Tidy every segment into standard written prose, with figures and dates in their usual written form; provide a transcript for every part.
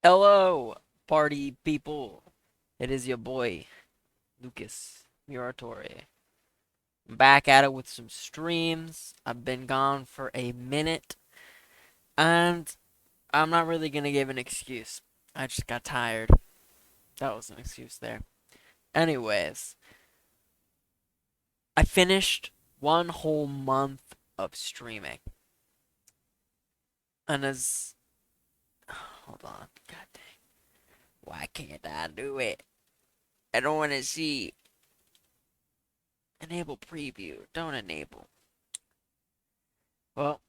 Hello, party people. It is your boy, Lucas Muratore. I'm back at it with some streams. I've been gone for a minute, and I'm not really gonna give an excuse. I just got tired. That was an excuse there. Anyways, I finished one whole month of streaming. And as. Hold on. God dang. Why can't I do it? I don't want to see. Enable preview. Don't enable. Well,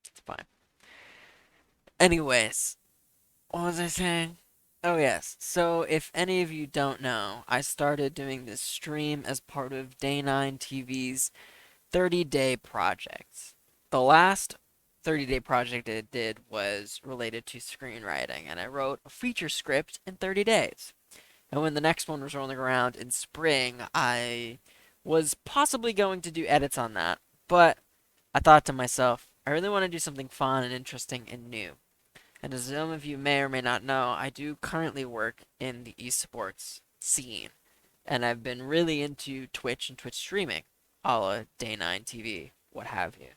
it's fine. Anyways, what was I saying? Oh, yes. So, if any of you don't know, I started doing this stream as part of Day 9 TV's 30-day project. The last 30-day project I did was related to screenwriting, and I wrote a feature script in 30 days. And when the next one was rolling around in spring, I was possibly going to do edits on that, but I thought to myself, I really want to do something fun and interesting and new. And as some of you may or may not know, I do currently work in the esports scene. And I've been really into Twitch and Twitch streaming, a la Day 9 TV, what have you.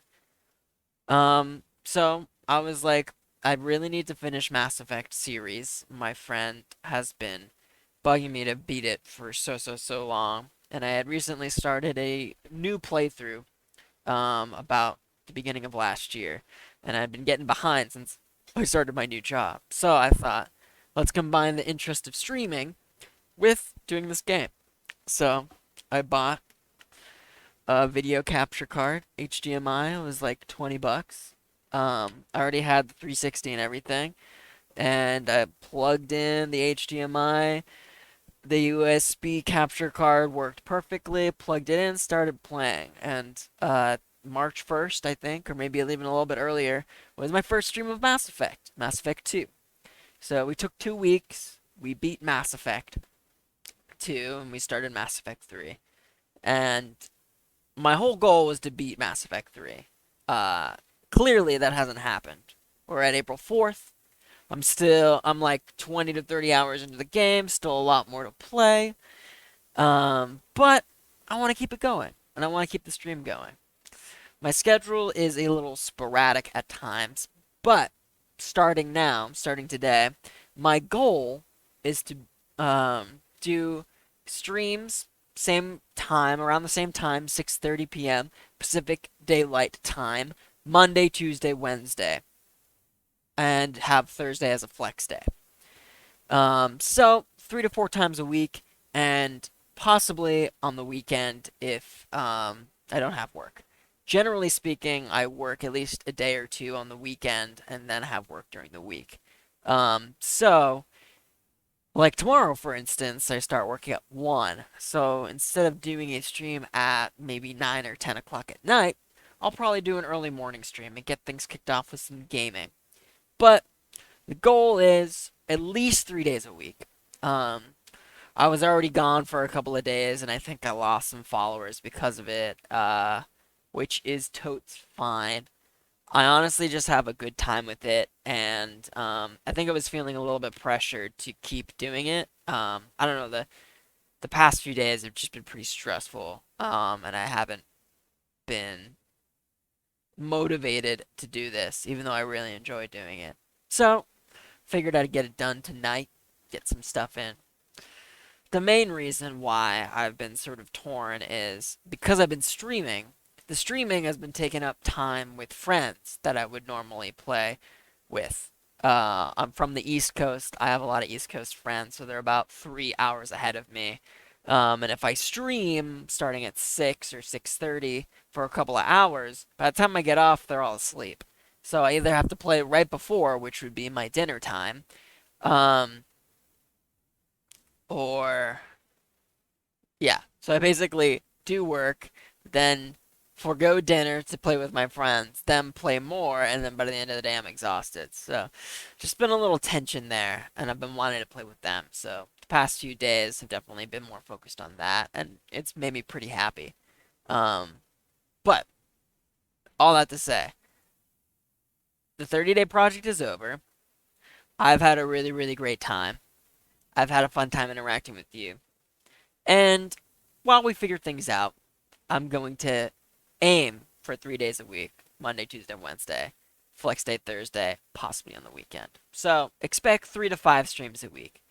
So I was like, I really need to finish Mass Effect series. My friend has been bugging me to beat it for so long. And I had recently started a new playthrough about the beginning of last year, and I'd been getting behind since I started my new job. So I thought, let's combine the interest of streaming with doing this game. So I bought a video capture card, HDMI. It was like 20 bucks. I already had the 360 and everything, and I plugged in the HDMI. The USB capture card worked perfectly. Plugged it in, started playing, and March 1st, I think, or maybe even a little bit earlier, was my first stream of Mass Effect 2. So we took 2 weeks, we beat Mass Effect 2, and we started Mass Effect 3. And my whole goal was to beat Mass Effect 3. Uh, Clearly that hasn't happened. We're at April 4th. I'm like 20 to 30 hours into the game, still a lot more to play. But I want to keep it going, and I want to keep the stream going. My schedule is a little sporadic at times, but starting now, starting today, my goal is to do streams same time around the same time, 6:30 p.m. Pacific Daylight Time, Monday, Tuesday, Wednesday, and have Thursday as a flex day. So 3 to 4 times a week, and possibly on the weekend if I don't have work. Generally speaking, I work at least a day or two on the weekend and then have work during the week. So like tomorrow, for instance, I start working at 1. So instead of doing a stream at maybe 9 or 10 o'clock at night, I'll probably do an early morning stream and get things kicked off with some gaming. But the goal is at least 3 days a week. Um, I was already gone for a couple of days, and I think I lost some followers because of it, which is totes fine. I honestly just have a good time with it, and I think I was feeling a little bit pressured to keep doing it. I don't know, the past few days have just been pretty stressful, and I haven't been motivated to do this, even though I really enjoy doing it. So, figured I'd get it done tonight, get some stuff in. The main reason why I've been sort of torn is because I've been streaming. The streaming has been taking up time with friends that I would normally play with. I'm from the East Coast. I have a lot of East Coast friends, so they're about 3 hours ahead of me. And if I stream starting at 6 or 6:30 for a couple of hours, by the time I get off, they're all asleep. So I either have to play right before, which would be my dinner time, um, or yeah. So I basically do work, then forego dinner to play with my friends, then play more, and then by the end of the day I'm exhausted. So just been a little tension there, and I've been wanting to play with them. So the past few days have definitely been more focused on that, and it's made me pretty happy. Um, but all that to say, the 30-day project is over. I've had a really, really great time. I've had a fun time interacting with you. And while we figure things out, I'm going to aim for 3 days a week: Monday, Tuesday, Wednesday, flex day Thursday, possibly on the weekend. So expect 3 to 5 streams a week.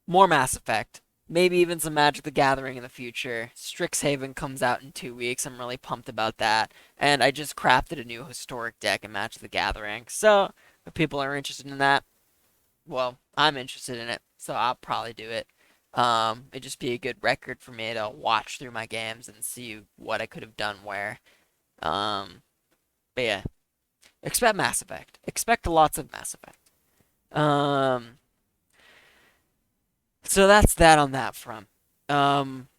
More Mass Effect, maybe even some Magic the Gathering in the future. Strixhaven comes out in 2 weeks. I'm really pumped about that. And I just crafted a new historic deck in Magic the Gathering. So if people are interested in that, well, I'm interested in it, so I'll probably do it. It'd just be a good record for me to watch through my games and see what I could have done where. Um, but yeah, expect Mass Effect. Expect lots of Mass Effect. Um, so that's that on that front. Um,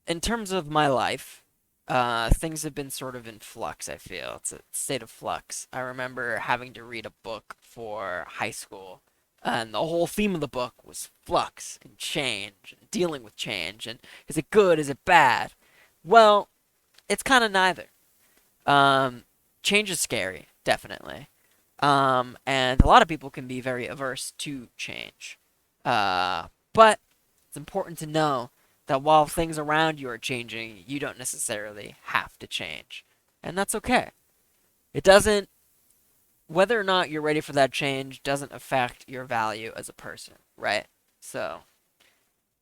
in terms of my life, things have been sort of in flux, I feel. It's a state of flux. I remember having to read a book for high school, and the whole theme of the book was flux and change and dealing with change. And is it good? Is it bad? Well, it's kind of neither. Change is scary, definitely. And a lot of people can be very averse to change. But it's important to know that while things around you are changing, you don't necessarily have to change. And that's okay. It doesn't, whether or not you're ready for that change doesn't affect your value as a person, right? So,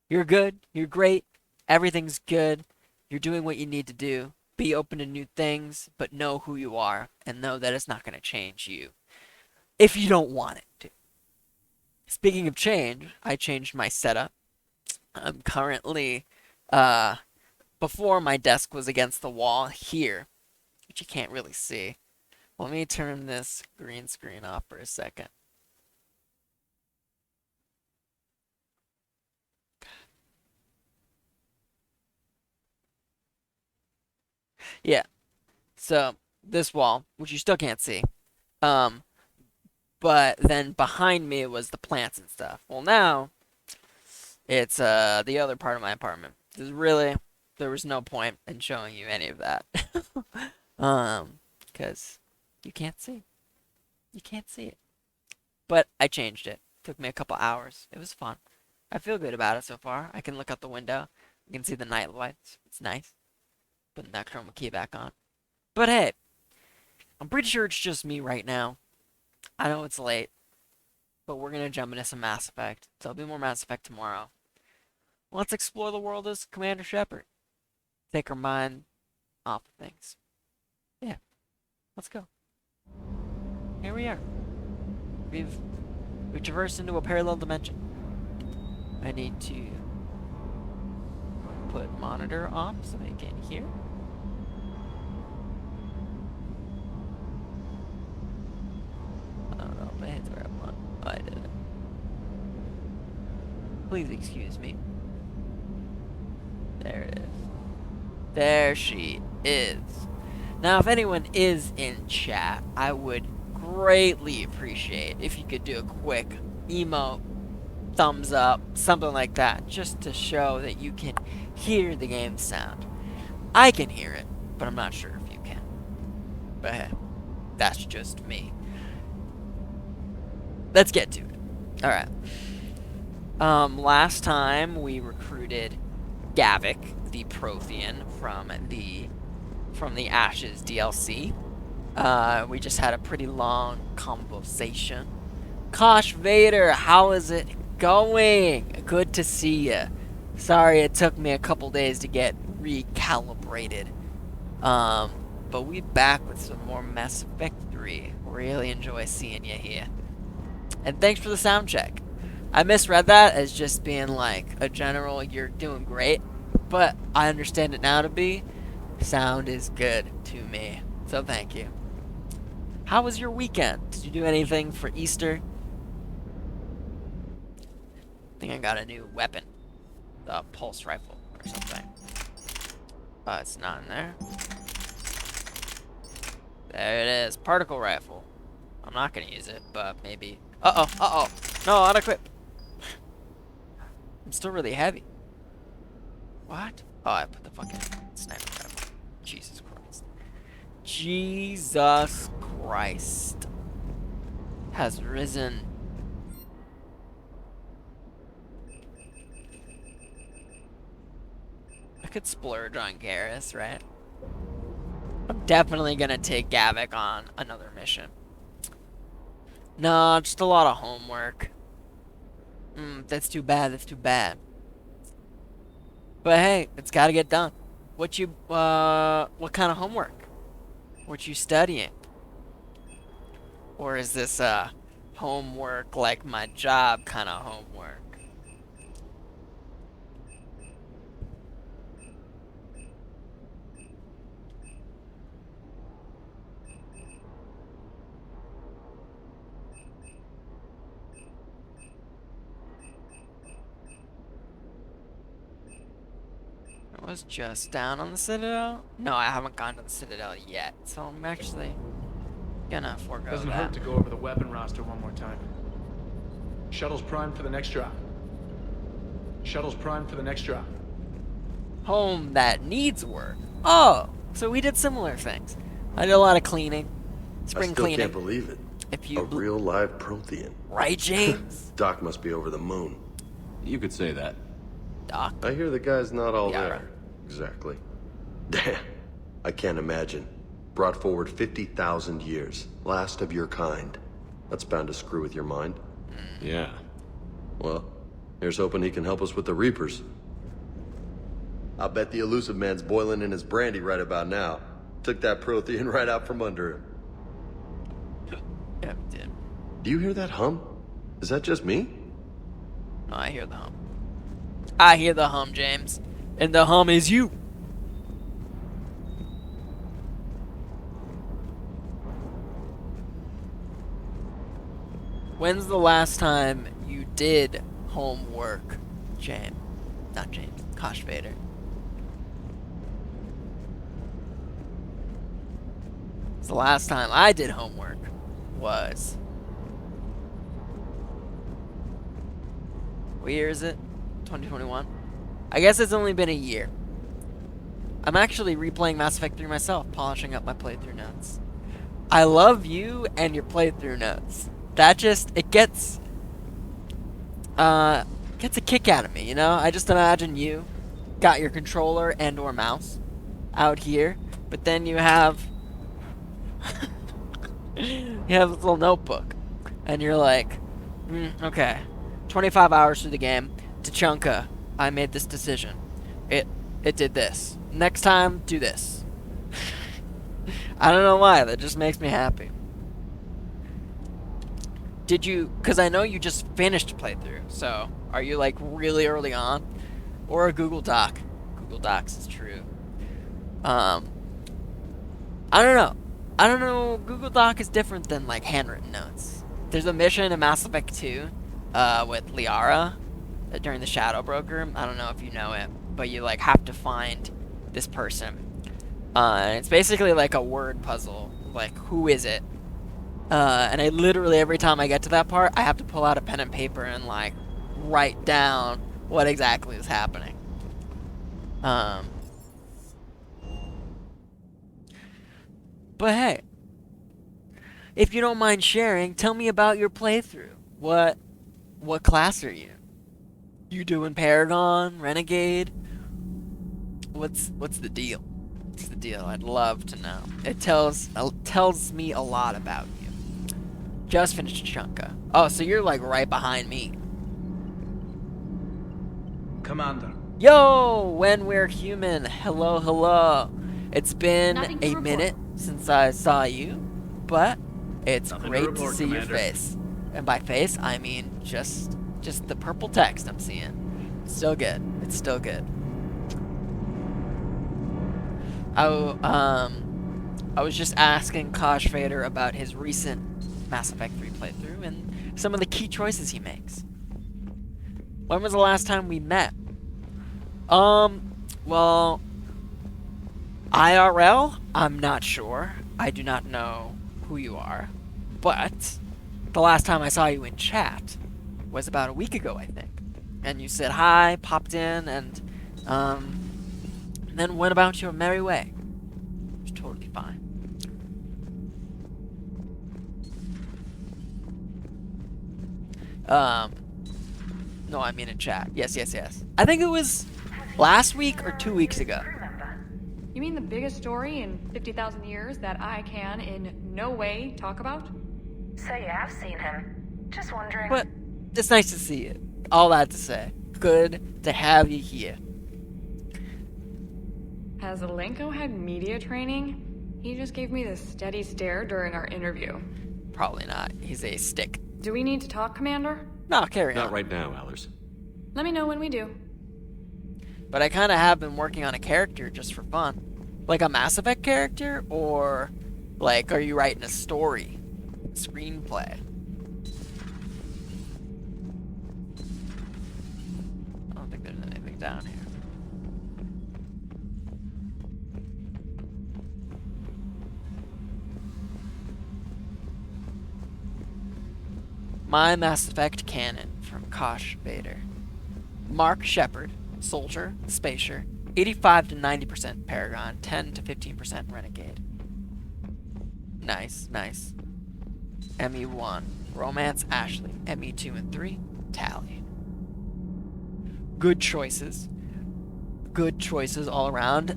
you're good, you're great, everything's good, you're doing what you need to do. Be open to new things, but know who you are and know that it's not going to change you if you don't want it to. Speaking of change, I changed my setup. I'm currently, uh, before my desk was against the wall here, which you can't really see. Let me turn this green screen off for a second. Yeah, so this wall, which you still can't see, um, but then behind me was the plants and stuff. Well, now it's the other part of my apartment. There's really there was no point in showing you any of that. Because you can't see. You can't see it. But I changed it. Took me a couple hours. It was fun. I feel good about it so far. I can look out the window. I can see the night lights. It's nice. Putting that chroma key back on. But hey, I'm pretty sure it's just me right now. I know it's late, but we're gonna jump into some Mass Effect. There'll be more Mass Effect tomorrow. Let's explore the world as Commander Shepard. Take our mind off of things. Yeah, let's go. Here we are. We've traversed into a parallel dimension. I need to put monitor on so they can hear. I don't know if I hit the right one. Oh, I did it. Please excuse me. There it is. There she is. Now, if anyone is in chat, I would greatly appreciate if you could do a quick emote, thumbs up, something like that, just to show that you can hear the game sound. I can hear it, but I'm not sure if you can. But hey, that's just me. Let's get to it. Alright. Last time we recruited Gavik, the Prothean, from the Ashes DLC. We just had a pretty long conversation. Kosh Vader, how is it going? Good to see you. Sorry it took me a couple days to get recalibrated. But we back with some more Mass Effect 3. Really enjoy seeing you here. And thanks for the sound check. I misread that as just being like a general, you're doing great. But I understand it now to be, sound is good to me. So thank you. How was your weekend? Did you do anything for Easter? I think I got a new weapon. The pulse rifle or something. It's not in there. There it is. Particle rifle. I'm not gonna use it, but maybe. Uh-oh. No, unequip. I'm still really heavy. What? Oh, I put the fucking sniper rifle. Jesus Christ. Jesus Christ has risen. I could splurge on Garrus, right? I'm definitely gonna take Gavik on another mission. No, just a lot of homework. That's too bad, that's too bad. But hey, it's gotta get done. What kind of homework? What you studying? Or is this, homework like my job kind of homework? I was just down on the Citadel? No, I haven't gone to the Citadel yet, so I'm actually gonna forego Doesn't hurt to go over the weapon roster one more time. Shuttle's primed for the next drop. Shuttle's primed for the next drop. Home that needs work. Oh, so we did similar things. I did a lot of cleaning. Spring cleaning. I still can't believe it. If you a real live Prothean. Right, James? Doc must be over the moon. You could say that. Doc? I hear the guy's not all Yeah, there. right. Exactly. Damn. I can't imagine. Brought forward 50,000 years. Last of your kind. That's bound to screw with your mind. Yeah. Well, here's hoping he can help us with the Reapers. I'll bet the elusive man's boiling in his brandy right about now. Took that Prothean right out from under him. Yeah, we did. Do you hear that hum? Is that just me? No, I hear the hum. I hear the hum, James. And the hum is you. When's the last time you did homework, James? Not James, Kosh Vader. The last time I did homework was... What year is it? 2021? I guess it's only been a year. I'm actually replaying Mass Effect 3 myself, polishing up my playthrough notes. I love you and your playthrough notes. That just, it gets a kick out of me, you know? I just imagine you got your controller and or mouse out here, but then you have you have this little notebook, and you're like, okay, 25 hours through the game, Tachanka, I made this decision. It did this. Next time, do this. I don't know why, that just makes me happy. Did you, because I know you just finished a playthrough, so are you like really early on? Or a Google Doc? Google Docs is true. I don't know, Google Doc is different than like handwritten notes. There's a mission in Mass Effect 2 with Liara during the Shadow Broker. I don't know if you know it, but you like have to find this person. And it's basically like a word puzzle. Like, who is it? And I literally, every time I get to that part, I have to pull out a pen and paper and like write down what exactly is happening. But hey, if you don't mind sharing, tell me about your playthrough. What class are you? You doing Paragon, Renegade? What's the deal? What's the deal? I'd love to know. It tells me a lot about you. Just finished Chunka. Oh, so you're like right behind me. Commander. Yo, when we're human. Hello, hello. It's been Nothing to a report. minute since I saw you, but it's Nothing to great to report, see your Commander. face. And by face, I mean just the purple text I'm seeing. Still good. It's still good. I was just asking Kosh Vader about his recent Mass Effect 3 playthrough and some of the key choices he makes. When was the last time we met? Well, IRL, I'm not sure. I do not know who you are. But the last time I saw you in chat was about a week ago, I think. And you said hi, popped in, and then went about your merry way. Which is totally fine. Um, no, I mean in chat. Yes, yes, yes. I think it was last week or 2 weeks ago. You mean the biggest story in 50,000 years that I can in no way talk about? So you have seen him. Just wondering. But it's nice to see you. All that to say. Good to have you here. Has Alenko had media training? He just gave me this steady stare during our interview. Probably not. He's a stick. Do we need to talk, Commander? No, carry on. Not right now, Allers. Let me know when we do. But I kind of have been working on a character just for fun. Like a Mass Effect character? Or, like, are you writing a story? Screenplay? I don't think there's anything down here. My Mass Effect canon from Kosh Vader. Mark Shepard, soldier, spacer, 85 to 90% Paragon, 10 to 15% Renegade. Nice, nice. ME1, Romance Ashley, ME2 and 3, Tally. Good choices. Good choices all around.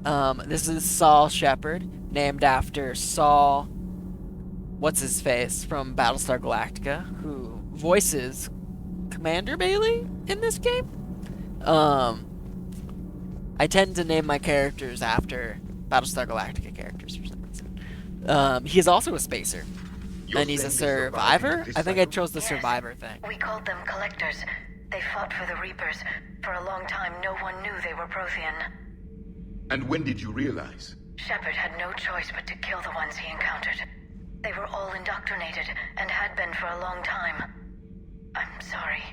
This is Saul Shepard, named after Saul, what's his face, from Battlestar Galactica, who voices Commander Bailey in this game. I tend to name my characters after Battlestar Galactica characters for some reason. He is also a spacer. And he's a survivor? I think I chose the survivor thing. We called them collectors. They fought for the Reapers. For a long time, no one knew they were Prothean. And when did you realize? Shepard had no choice but to kill the ones he encountered. They were all indoctrinated, and had been for a long time. I'm sorry.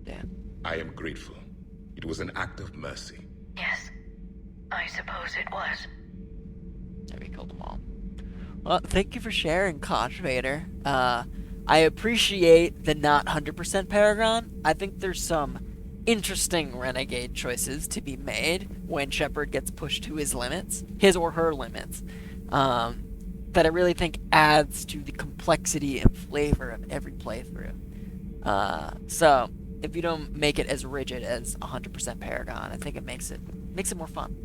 Damn. I am grateful. It was an act of mercy. Yes, I suppose it was. Yeah, we killed them all. Well, thank you for sharing, Kosh Vader. I appreciate the not 100% Paragon. I think there's some interesting Renegade choices to be made when Shepard gets pushed to his limits, his or her limits, that I really think adds to the complexity and flavor of every playthrough. So, if you don't make it as rigid as 100% Paragon, I think it makes it more fun.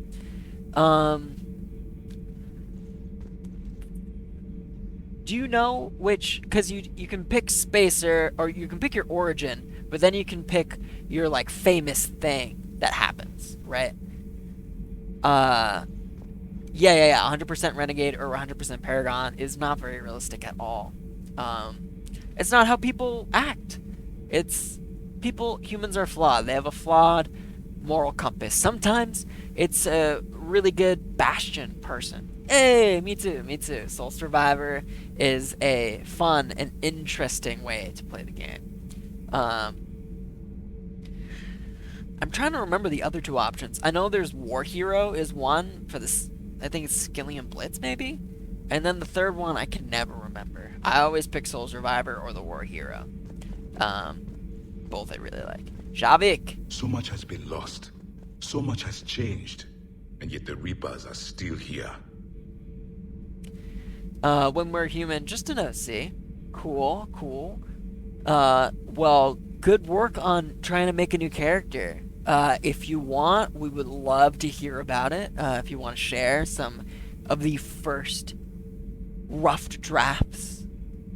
Do you know which? Because you can pick spacer, or you can pick your origin, but then you can pick your like famous thing that happens, right? Yeah. 100% Renegade or 100% Paragon is not very realistic at all. It's not how people act. Humans are flawed. They have a flawed moral compass. Sometimes it's a really good Bastion person. Hey, me too. Soul Survivor is a fun and interesting way to play the game. I'm trying to remember the other two options. I know there's War Hero is one for this. I think it's Skillian Blitz, maybe? And then the third one I can never remember. I always pick Soul Survivor or the War Hero. Both I really like. Javik! So much has been lost. So much has changed. And yet the Reapers are still here. When we're human, just an OC. Cool. Well, good work on trying to make a new character. If you want, we would love to hear about it. If you want to share some of the first rough drafts,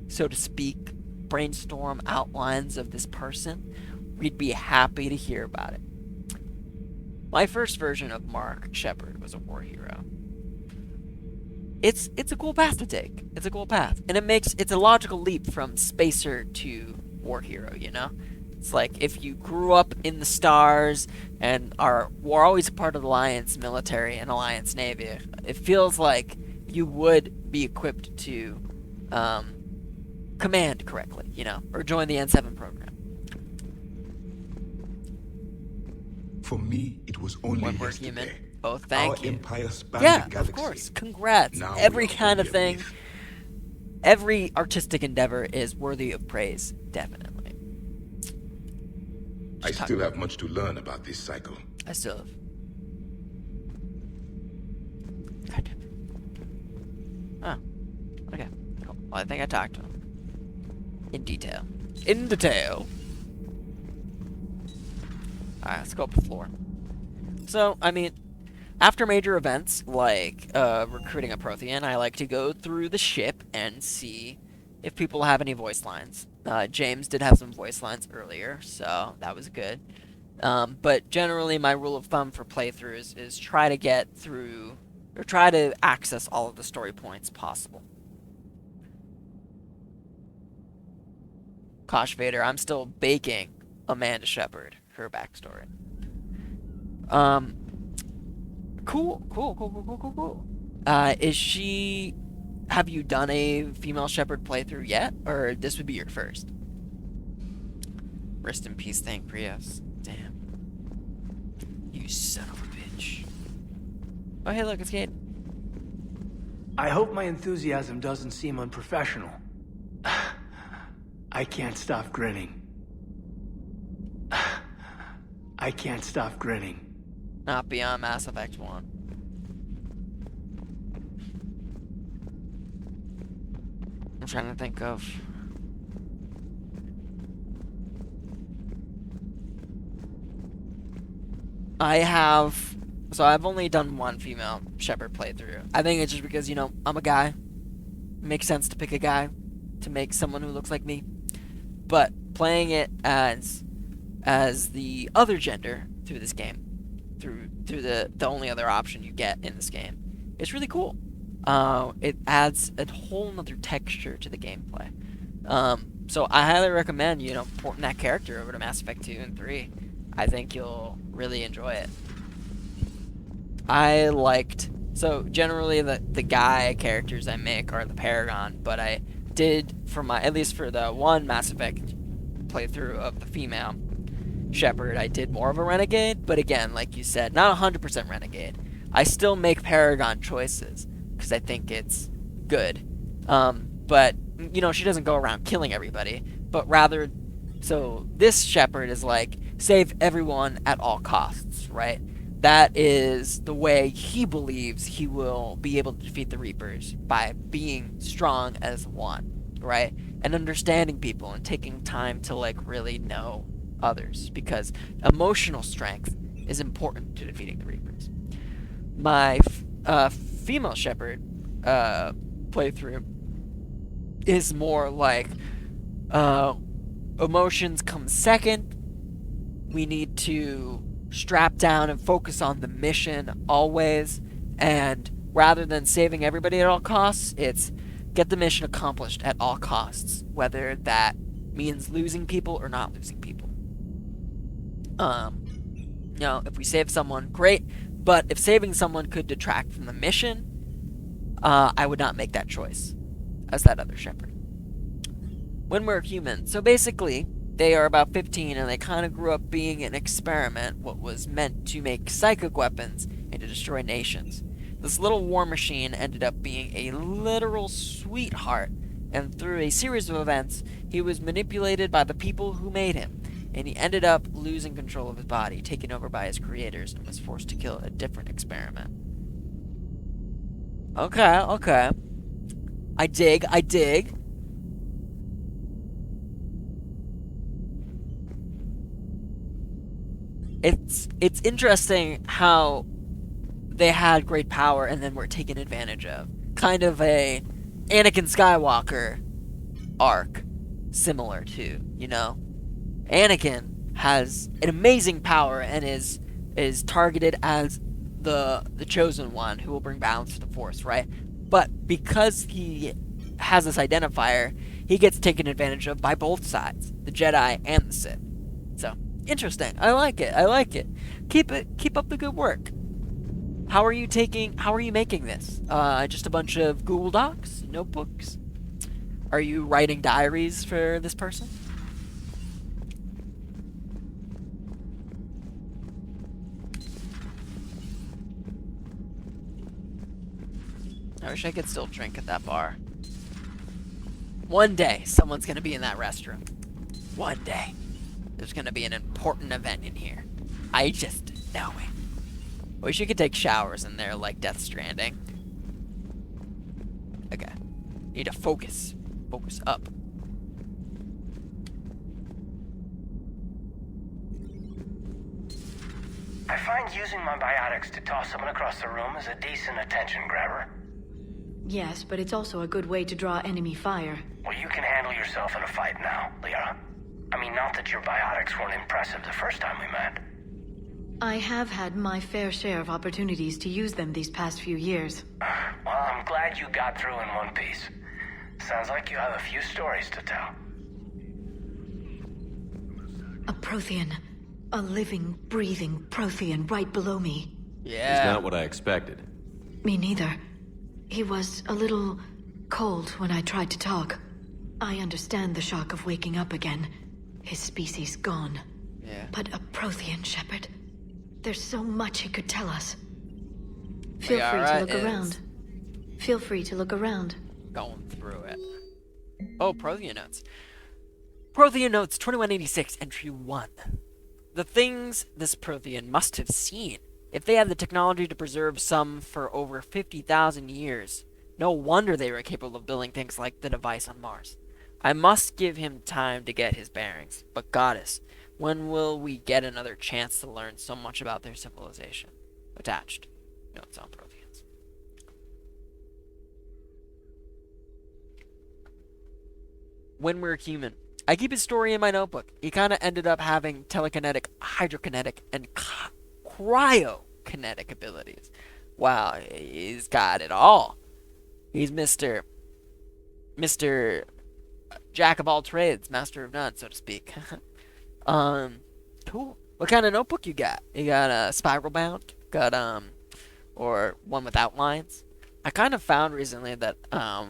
so to speak, brainstorm outlines of this person, we'd be happy to hear about it. My first version of Mark Shepard was a war hero. It's a cool path to take. It's a cool path. And it's a logical leap from spacer to war hero, you know? It's like if you grew up in the stars and were always a part of the Alliance military and Alliance Navy, it feels like you would be equipped to command correctly, you know, or join the N7 program. For me, it was only When we're yesterday. human. Oh, thank Our you. empire spanned Yeah, the galaxy. of course. Congrats. Now Every we are kind of only a thing, myth. every artistic endeavor is worthy of praise, definitely. I still have much to learn about this cycle. I still have. God damn it. Oh, okay. Cool. Well, I think I talked to him. In detail. Alright, let's go up the floor. So, I mean, after major events like recruiting a Prothean, I like to go through the ship and see if people have any voice lines. James did have some voice lines earlier, so that was good. But generally, my rule of thumb for playthroughs is try to get through, or try to access all of the story points possible. Kosh Vader, I'm still baking Amanda Shepard, her backstory. Cool. Is she... Have you done a female Shepard playthrough yet? Or this would be your first? Rest in peace, thank Prius. Damn. You son of a bitch. Oh, hey, look, it's Kate. I hope my enthusiasm doesn't seem unprofessional. I can't stop grinning. I can't stop grinning. Not beyond Mass Effect 1. I'm trying to think of... So I've only done one female Shepard playthrough. I think it's just because, you know, I'm a guy. It makes sense to pick a guy to make someone who looks like me. But playing it as the other gender through this game, through the only other option you get in this game, it's really cool. It adds a whole nother texture to the gameplay. So I highly recommend, you know, porting that character over to Mass Effect 2 and 3. I think you'll really enjoy it. So generally the guy characters I make are the Paragon, but I did, at least for the one Mass Effect playthrough of the female Shepard, I did more of a renegade, but again, like you said, not 100% renegade. I still make Paragon choices, because I think it's good. But, you know, she doesn't go around killing everybody, but rather, so this Shepard is like, save everyone at all costs, right? That is the way he believes he will be able to defeat the Reapers, by being strong as one, right? And understanding people and taking time to, like, really know others, because emotional strength is important to defeating the Reapers. My female Shepard playthrough is more like emotions come second. We need to strap down and focus on the mission always, and rather than saving everybody at all costs, it's get the mission accomplished at all costs, whether that means losing people or not losing people. You know, if we save someone, great, but if saving someone could detract from the mission, I would not make that choice as that other Shepard. When we're human, so basically, they are about 15 and they kind of grew up being an experiment, what was meant to make psychic weapons and to destroy nations. This little war machine ended up being a literal sweetheart, and through a series of events, he was manipulated by the people who made him, and he ended up losing control of his body, taken over by his creators, and was forced to kill a different experiment. Okay. I dig. It's interesting how they had great power and then were taken advantage of. Kind of a Anakin Skywalker arc, similar to, you know? Anakin has an amazing power and is targeted as the chosen one who will bring balance to the Force, right? But because he has this identifier, he gets taken advantage of by both sides, the Jedi and the Sith. So, interesting. I like it. Keep up the good work. How are you making this? Just a bunch of Google Docs, notebooks? Are you writing diaries for this person? I wish I could still drink at that bar. One day, someone's gonna be in that restroom. One day. There's gonna be an important event in here. I just know it. Wish you could take showers in there like Death Stranding. Okay. Need to focus. Focus up. mind using my biotics to toss someone across the room as a decent attention grabber? Yes, but it's also a good way to draw enemy fire. Well, you can handle yourself in a fight now, Liara. I mean, not that your biotics weren't impressive the first time we met. I have had my fair share of opportunities to use them these past few years. Well, I'm glad you got through in one piece. Sounds like you have a few stories to tell. A Prothean. A living, breathing Prothean right below me. Yeah. It's not what I expected. Me neither. He was a little cold when I tried to talk. I understand the shock of waking up again. His species gone. Yeah. But a Prothean, Shepard. There's so much he could tell us. Feel free Liara to look around. Feel free to look around. Going through it. Oh, Prothean notes. Prothean notes 2186, entry 1. The things this Prothean must have seen. If they had the technology to preserve some for over 50,000 years, no wonder they were capable of building things like the device on Mars. I must give him time to get his bearings. But Goddess, when will we get another chance to learn so much about their civilization? Attached. Notes on Protheans. When we're human. I keep his story in my notebook. He kind of ended up having telekinetic, hydrokinetic, and cryokinetic abilities. Wow, he's got it all. He's Mr. Jack of all trades, master of none, so to speak. Cool. What kind of notebook you got? You got a spiral bound? Got or one with outlines? I kind of found recently that I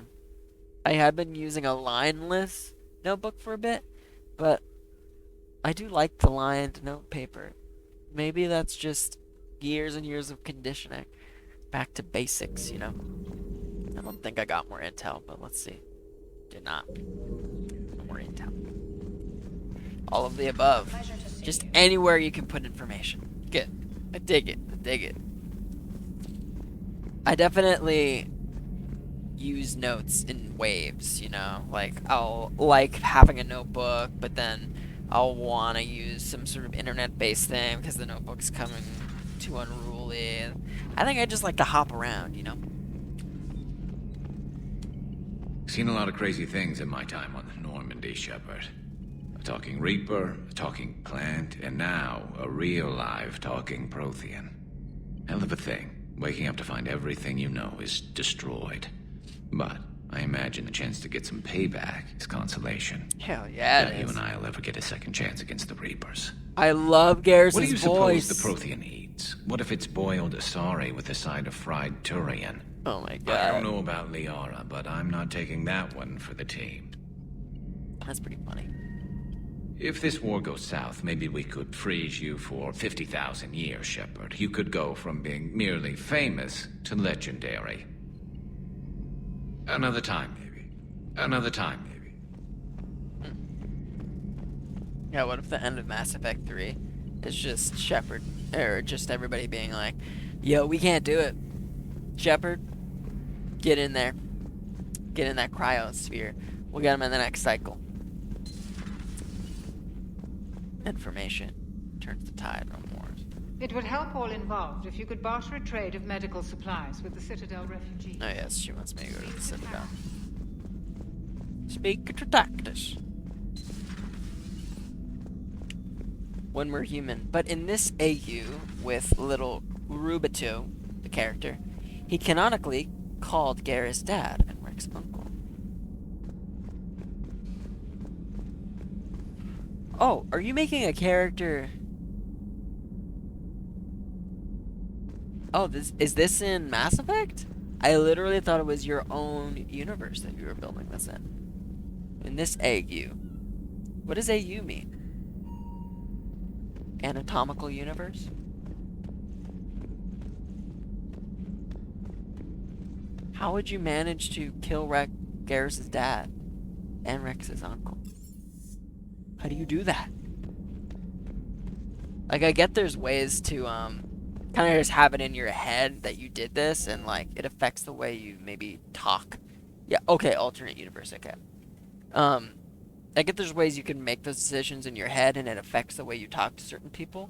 had been using a lineless notebook for a bit, but I do like the lined note paper. Maybe that's just years and years of conditioning. Back to basics, you know. I don't think I got more intel, but let's see. Did not. No more intel. All of the above. Just anywhere you can put information. Good. I dig it. I dig it. I definitely use notes in waves, you know? Like, I'll like having a notebook, but then I'll want to use some sort of internet-based thing because the notebook's coming too unruly. I think I just like to hop around, you know? Seen a lot of crazy things in my time on Normandy, Shepard. A talking Reaper, a talking plant, and now a real live talking Prothean. Hell of a thing, waking up to find everything you know is destroyed. But I imagine the chance to get some payback is consolation. Hell yeah, Doubt you and I will ever get a second chance against the Reapers. I love Garrus' voice. What do you suppose the Prothean eats? What if it's boiled asari with a side of fried Turian? Oh my god. I don't know about Liara, but I'm not taking that one for the team. That's pretty funny. If this war goes south, maybe we could freeze you for 50,000 years, Shepard. You could go from being merely famous to legendary. Another time, maybe. Another time, maybe. Yeah, what if the end of Mass Effect 3 is just Shepard, or just everybody being like, yo, we can't do it. Shepard, get in there. Get in that cryosphere. We'll get him in the next cycle. Information turns the tide on wars. It would help all involved if you could barter a trade of medical supplies with the Citadel refugees. Oh yes, she wants me to go to the Citadel. Speak to tactus. When we're human. But in this AU, with little Rubito, the character, he canonically called Garrus dad and Rick's uncle. Oh, are you making a character? Oh, is this in Mass Effect? I literally thought it was your own universe that you were building this in. In this AU. What does AU mean? Anatomical universe? How would you manage to kill Garrus' dad and Rex's uncle? How do you do that? Like, I get there's ways to, kind of just have it in your head that you did this, and, like, it affects the way you maybe talk. Yeah, okay, alternate universe, okay. I get there's ways you can make those decisions in your head, and it affects the way you talk to certain people.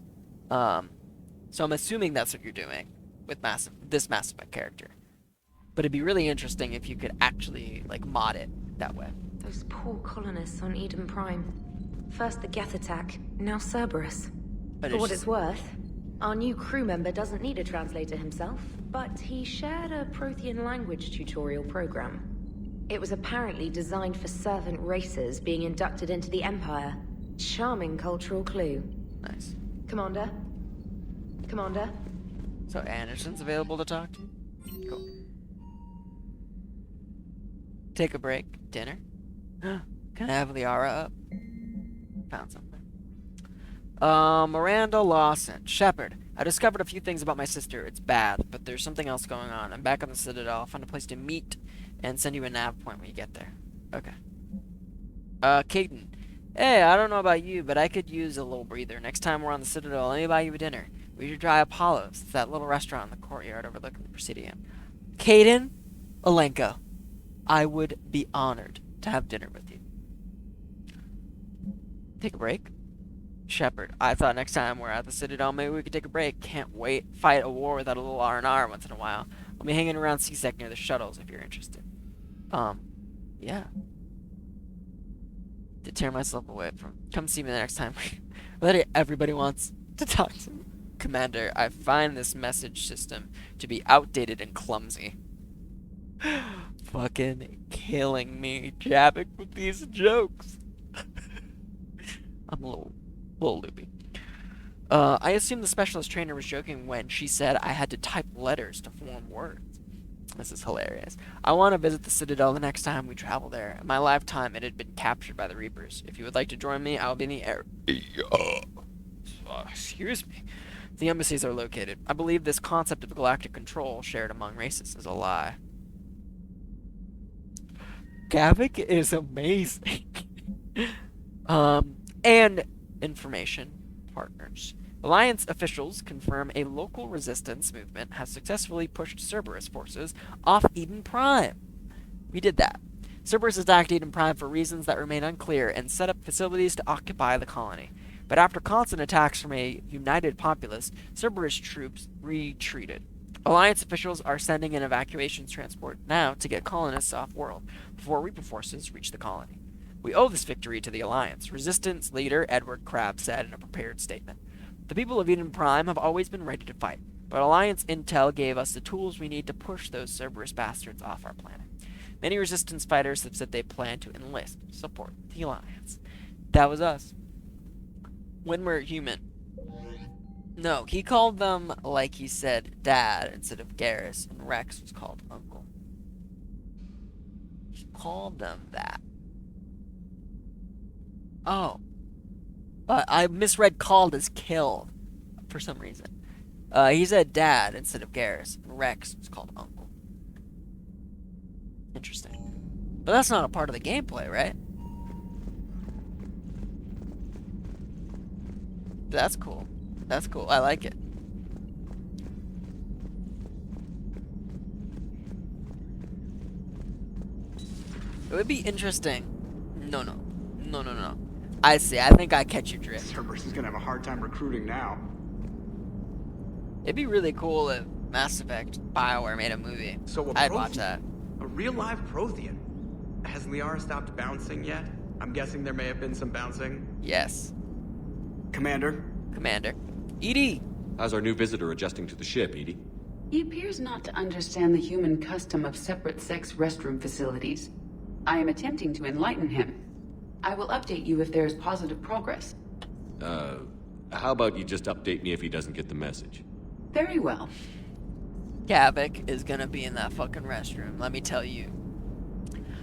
So I'm assuming that's what you're doing with this Mass Effect character. But it'd be really interesting if you could actually, like, mod it that way. Those poor colonists on Eden Prime. First the Geth attack, now Cerberus. But For what it's worth, our new crew member doesn't need a translator himself, but he shared a Prothean language tutorial program. It was apparently designed for servant races being inducted into the Empire. Charming cultural clue. Nice. Commander? Commander? So Anderson's available to talk to? Cool. Take a break. Dinner? Can I have Liara up? Found something. Miranda Lawson. Shepard. I discovered a few things about my sister. It's bad, but there's something else going on. I'm back on the Citadel. I'll find a place to meet and send you a nav point when you get there. Okay. Caden. Hey, I don't know about you, but I could use a little breather. Next time we're on the Citadel, let me buy you a dinner. We should try Apollo's. It's that little restaurant in the courtyard overlooking the Presidium. Caden, Alenka, I would be honored to have dinner with you. Take a break. Shepard, I thought next time we're at the Citadel, maybe we could take a break. Can't wait. Fight a war without a little R&R once in a while. I'll be hanging around C-Sec near the shuttles if you're interested. Yeah. To tear myself away from. Come see me the next time. Literally everybody wants to talk to me. Commander, I find this message system to be outdated and clumsy. Fucking killing me, Javik, with these jokes. I'm a little loopy. I assume the specialist trainer was joking when she said I had to type letters to form words. This is hilarious. I want to visit the Citadel the next time we travel there. In my lifetime, it had been captured by the Reapers. If you would like to join me, I will be in the air. Excuse me. The embassies are located. I believe this concept of galactic control shared among races is a lie. Gavik is amazing. And information partners. Alliance officials confirm a local resistance movement has successfully pushed Cerberus forces off Eden Prime. We did that. Cerberus attacked Eden Prime for reasons that remain unclear and set up facilities to occupy the colony. But after constant attacks from a united populace, Cerberus troops retreated. Alliance officials are sending an evacuation transport now to get colonists off-world before Reaper forces reach the colony. We owe this victory to the Alliance, Resistance leader Edward Crabb said in a prepared statement. The people of Eden Prime have always been ready to fight, but Alliance intel gave us the tools we need to push those Cerberus bastards off our planet. Many Resistance fighters have said they plan to enlist support the Alliance. That was us. When we're human. No, he called them, like he said, Dad instead of Garrus, and Rex was called Uncle. He called them that. Oh. I misread called as killed for some reason. He said Dad instead of Garrus, and Rex was called Uncle. Interesting. But that's not a part of the gameplay, right? That's cool. That's cool. I like it. It would be interesting. No. I see. I think I catch your drift. Cerberus is gonna have a hard time recruiting now. It'd be really cool if Mass Effect BioWare made a movie. So I'd watch that. A real live Prothean. Has Liara stopped bouncing yet? I'm guessing there may have been some bouncing. Yes. Commander. EDI! How's our new visitor adjusting to the ship, EDI? He appears not to understand the human custom of separate sex restroom facilities. I am attempting to enlighten him. I will update you if there is positive progress. How about you just update me if he doesn't get the message? Very well. Gavik is gonna be in that fucking restroom, let me tell you.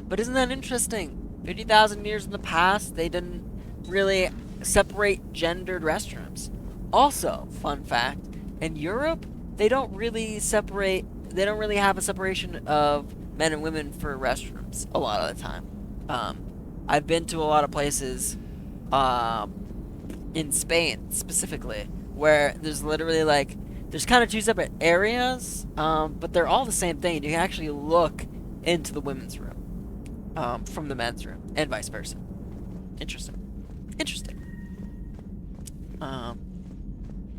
But isn't that interesting? 50,000 years in the past, they didn't really separate gendered restrooms. Also, fun fact, in Europe, they don't really have a separation of men and women for restrooms a lot of the time. I've been to a lot of places in Spain specifically where there's literally there's kind of two separate areas, but they're all the same thing. You can actually look into the women's room from the men's room and vice versa. Interesting.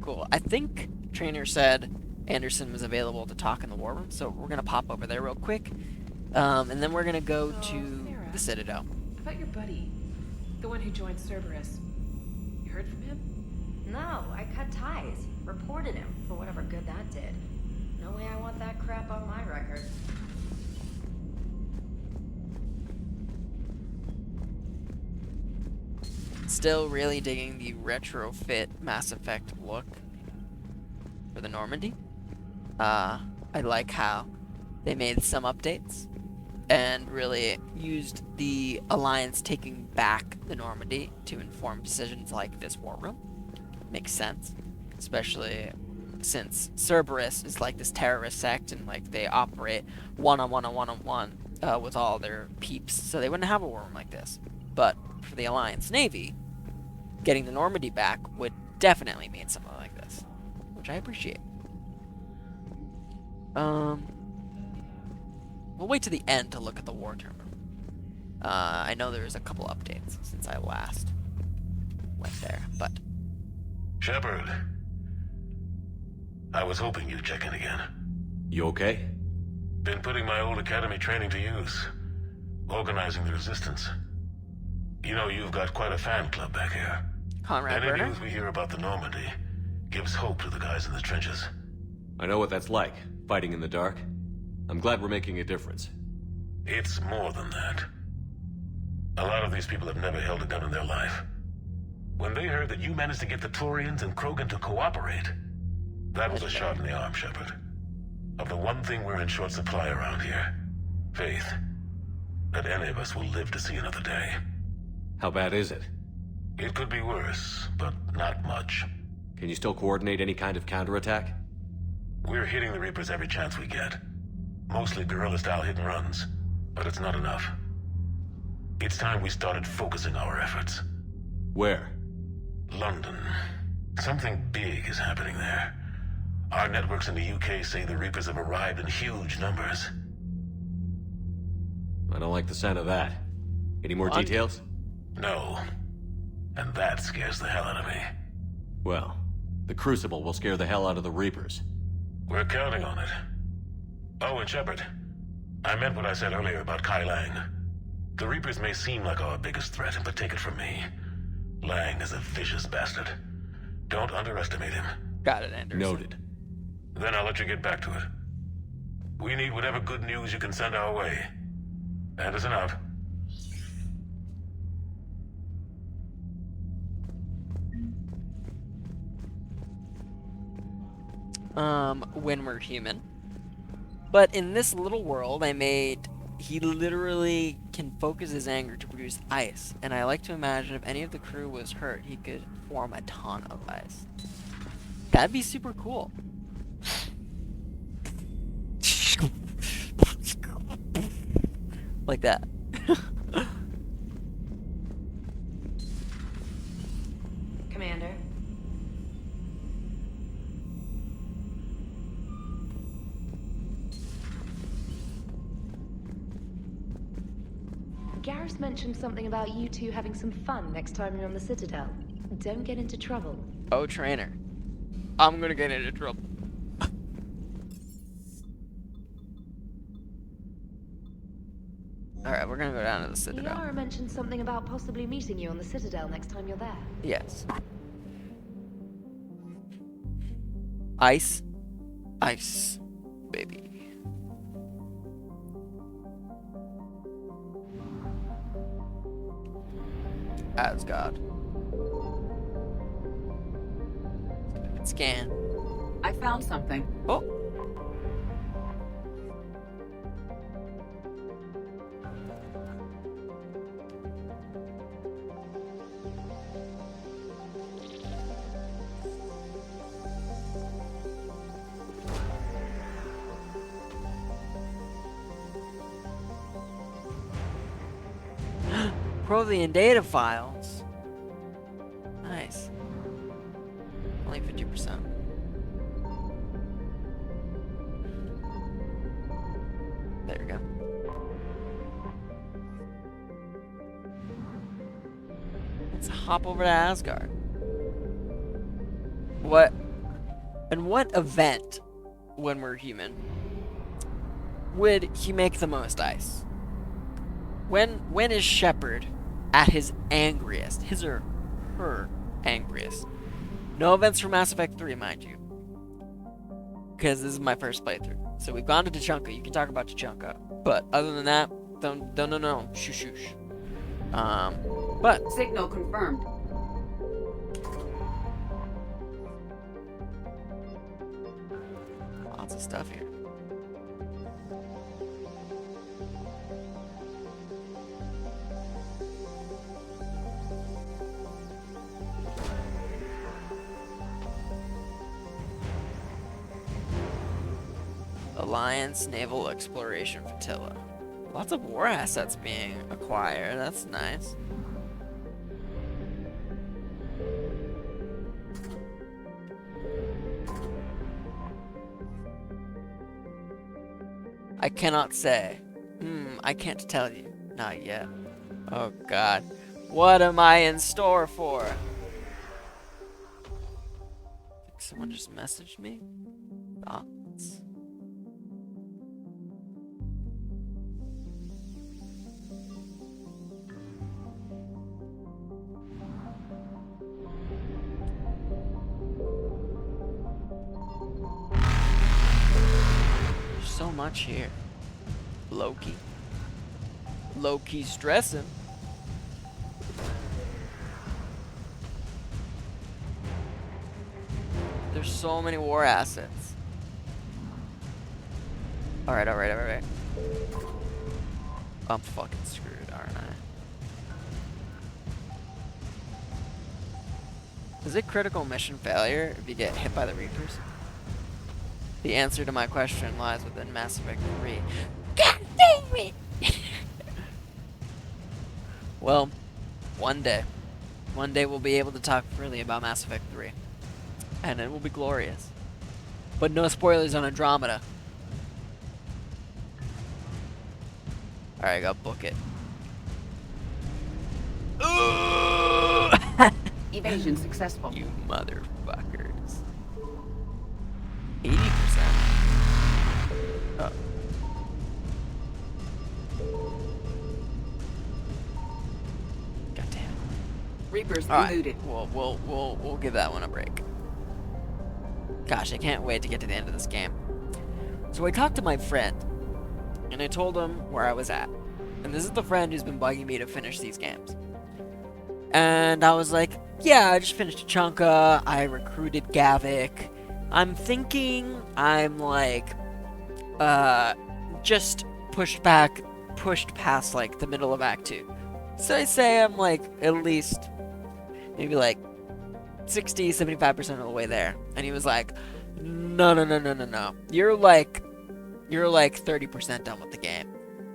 Cool. I think Trainer said Anderson was available to talk in the war room, so we're gonna pop over there real quick, and then we're gonna go to the Citadel. About your buddy, the one who joined Cerberus. You heard from him? No, I cut ties. Reported him for whatever good that did. No way I want that crap on my record. Still really digging the retrofit Mass Effect look for the Normandy. I like how they made some updates and really used the Alliance taking back the Normandy to inform decisions like this war room. Makes sense, especially since Cerberus is like this terrorist sect and like they operate one-on-one with all their peeps, so they wouldn't have a war room like this. But for the Alliance Navy, getting the Normandy back would definitely mean something like this, which I appreciate. We'll wait to the end to look at the war terminal. I know there's a couple updates since I last went there, but... Shepard. I was hoping you'd check in again. You okay? Been putting my old academy training to use. Organizing the resistance. You know, you've got quite a fan club back here. Conrad Any Burner? news we hear about the Normandy gives hope to the guys in the trenches. I know what that's like, fighting in the dark. I'm glad we're making a difference. It's more than that. A lot of these people have never held a gun in their life. When they heard that you managed to get the Turians and Krogan to cooperate, that was a shot in the arm, Shepard. Of the one thing we're in short supply around here, faith. That any of us will live to see another day. How bad is it? It could be worse, but not much. Can you still coordinate any kind of counterattack? We're hitting the Reapers every chance we get. Mostly guerrilla-style hit-and-runs, but it's not enough. It's time we started focusing our efforts. Where? London. Something big is happening there. Our networks in the UK say the Reapers have arrived in huge numbers. I don't like the sound of that. Any more details? No. And that scares the hell out of me. Well, the Crucible will scare the hell out of the Reapers. We're counting on it. Oh, and Shepard, I meant what I said earlier about Kai Lang. The Reapers may seem like our biggest threat, but take it from me. Lang is a vicious bastard. Don't underestimate him. Got it, Anderson. Noted. Then I'll let you get back to it. We need whatever good news you can send our way. Anderson out. When we're human. But in this little world I made, he literally can focus his anger to produce ice. And I like to imagine if any of the crew was hurt, he could form a ton of ice. That'd be super cool. Like that. Commander. Garrus mentioned something about you two having some fun next time you're on the Citadel. Don't get into trouble. Oh, Trainer. I'm gonna get into trouble. Alright, we're gonna go down to the Citadel. Liara mentioned something about possibly meeting you on the Citadel next time you're there. Yes. Ice. Ice. Baby. Asgard. Scan. I found something. Oh. Prothean data files. Nice. Only 50%. There we go. Let's hop over to Asgard. What And what event, when we're human, would he make the most ice? When is Shepard at his angriest? His or her angriest? No events from Mass Effect 3, mind you. Because this is my first playthrough. So we've gone to Tachanka. You can talk about Tachanka. But other than that, don't no. Shush. But Signal confirmed. lots of stuff here. Alliance Naval Exploration Flotilla. Lots of war assets being acquired. That's nice. I cannot say. I can't tell you. Not yet. Oh god. What am I in store for? Someone just messaged me? Thoughts? There's so much here. Loki. Loki's stressing. There's so many war assets. Alright. I'm fucking screwed, aren't I? Is it critical mission failure if you get hit by the Reapers? The answer to my question lies within Mass Effect 3. God damn it! Well, one day we'll be able to talk freely about Mass Effect 3. And it will be glorious. But no spoilers on Andromeda. Alright, go book it. Evasion successful. You motherfuckers. 80%. Oh. God damn. Reapers Alright, eluded. we'll give that one a break. Gosh, I can't wait to get to the end of this game. So I talked to my friend, and I told him where I was at. And this is the friend who's been bugging me to finish these games. And I was like, yeah, I just finished Tachanka, I recruited Gavik. I'm thinking I'm like, just pushed past like the middle of Act 2. So I say I'm like, at least, maybe like 60, 75% of the way there. And he was like, no. You're like 30% done with the game.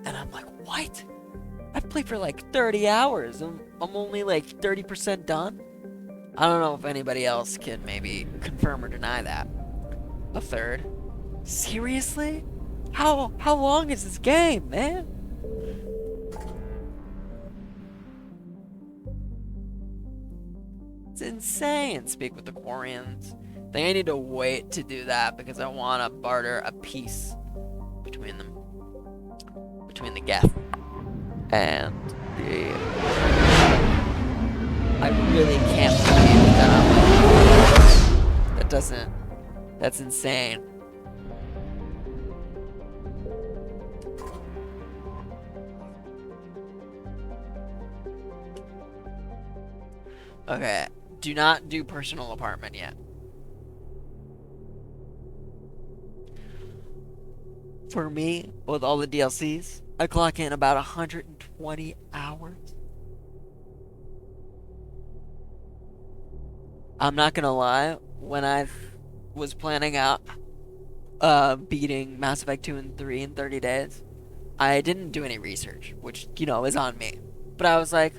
And I'm like, what? I've played for like 30 hours. I'm only like 30% done? I don't know if anybody else can maybe confirm or deny that. A third? Seriously? How long is this game, man? It's insane. Speak with the Quarians. I think I need to wait to do that because I want to barter a peace between them. Between the Geth and the... I really can't believe that. That doesn't... That's insane. Okay, do not do personal apartment yet. For me, with all the DLCs, I clock in about 120 hours. I'm not gonna lie, when I was planning out beating Mass Effect 2 and 3 in 30 days, I didn't do any research, which, you know, is on me. But I was like,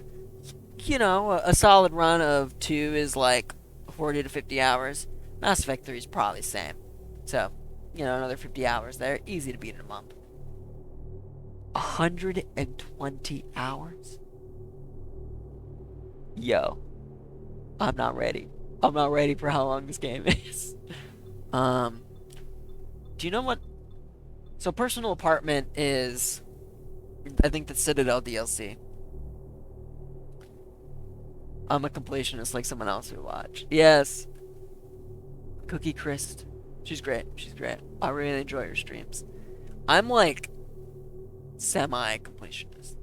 you know, a solid run of 2 is like 40 to 50 hours. Mass Effect 3 is probably the same. So, you know, another 50 hours there. Easy to beat in a month. 120 hours? Yo. I'm not ready. I'm not ready for how long this game is. Do you know what? So personal apartment is, I think, the Citadel DLC. I'm a completionist like someone else who watched. Yes. Cookie Christ. She's great. She's great. I really enjoy her streams. I'm like semi-completionist,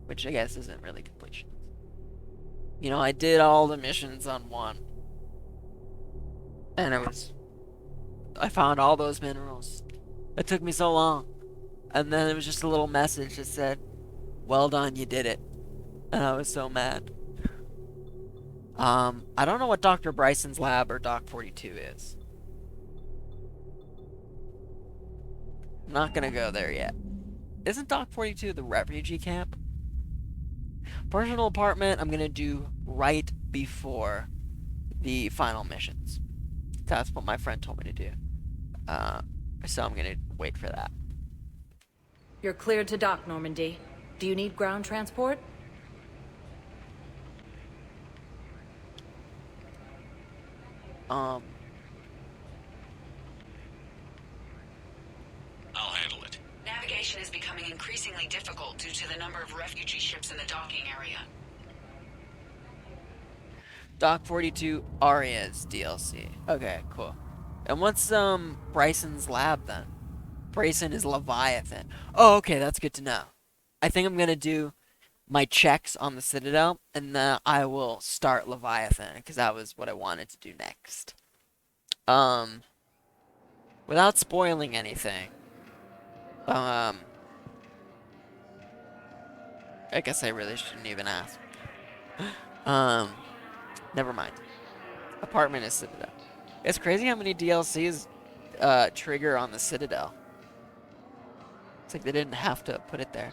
which I guess isn't really completionist. You know, I did all the missions on one. And I found all those minerals. It took me so long. And then it was just a little message that said, well done, you did it. And I was so mad. I don't know what Dr. Bryson's lab or Doc 42 is. I'm not gonna go there yet. Isn't Doc 42 the refugee camp? Personal apartment, I'm gonna do right before the final missions. That's what my friend told me to do. So I'm gonna wait for that. You're cleared to dock, Normandy. Do you need ground transport? I'll handle it. Navigation is becoming increasingly difficult due to the number of refugee ships in the docking area. Doc 42 Aria's DLC. Okay, cool. And what's Bryson's lab then? Bryson is Leviathan. Oh, okay, that's good to know. I think I'm gonna do my checks on the Citadel, and then I will start Leviathan, because that was what I wanted to do next. Without spoiling anything, I guess I really shouldn't even ask. Never mind. Apartment is Citadel. It's crazy how many DLCs trigger on the Citadel. It's like they didn't have to put it there.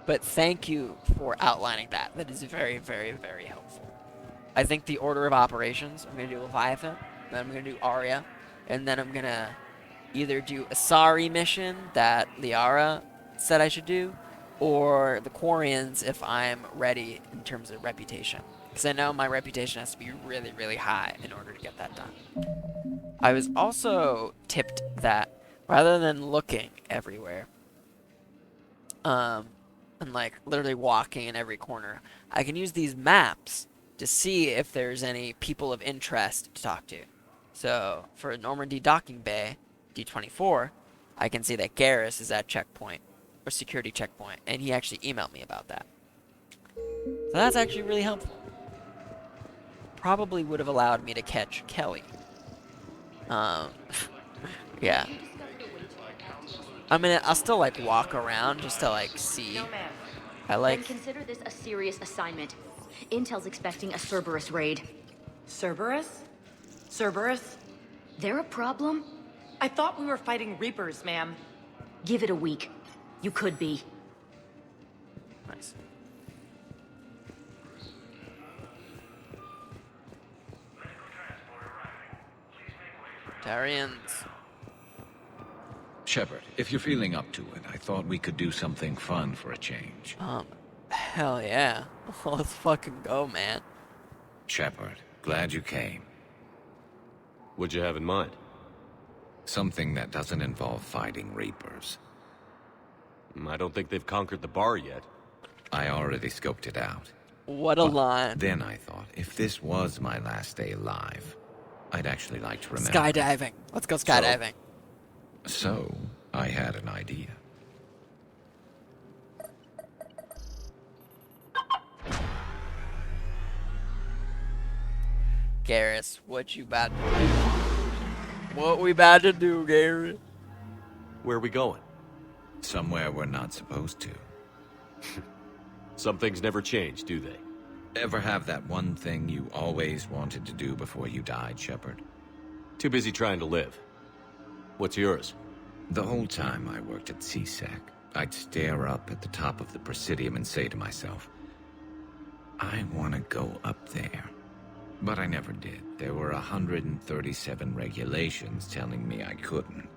But thank you for outlining that. That is very, very, very helpful. I think the order of operations, I'm going to do Leviathan, then I'm going to do Arya, and then I'm going to either do a Asari mission that Liara said I should do, or the Quarians if I'm ready in terms of reputation. Because I know my reputation has to be really, really high in order to get that done. I was also tipped that rather than looking everywhere, and like literally walking in every corner, I can use these maps to see if there's any people of interest to talk to. So for Normandy Docking Bay, D24, I can see that Garrus is at checkpoint, or security checkpoint, and he actually emailed me about that. So that's actually really helpful. Probably would have allowed me to catch Kelly. Yeah. I'll still like walk around just to like see. No, ma'am. Then consider this a serious assignment. Intel's expecting a Cerberus raid. Cerberus? Cerberus? They're a problem? I thought we were fighting Reapers, ma'am. Give it a week. You could be. Nice. Tarians. Shepard, if you're feeling up to it, I thought we could do something fun for a change. Hell yeah. Let's fucking go, man. Shepard, glad you came. What'd you have in mind? Something that doesn't involve fighting Reapers. I don't think they've conquered the bar yet. I already scoped it out. What a line. Then I thought, if this was my last day alive, I'd actually like to remember. Skydiving. Let's go skydiving. So I had an idea. Garrus, what you about to do? What we about to do, Garrus? Where are we going? Somewhere we're not supposed to. Some things never change, do they? Ever have that one thing you always wanted to do before you died, Shepard? Too busy trying to live. What's yours? The whole time I worked at CSEC, I'd stare up at the top of the Presidium and say to myself, I want to go up there. But I never did. There were 137 regulations telling me I couldn't.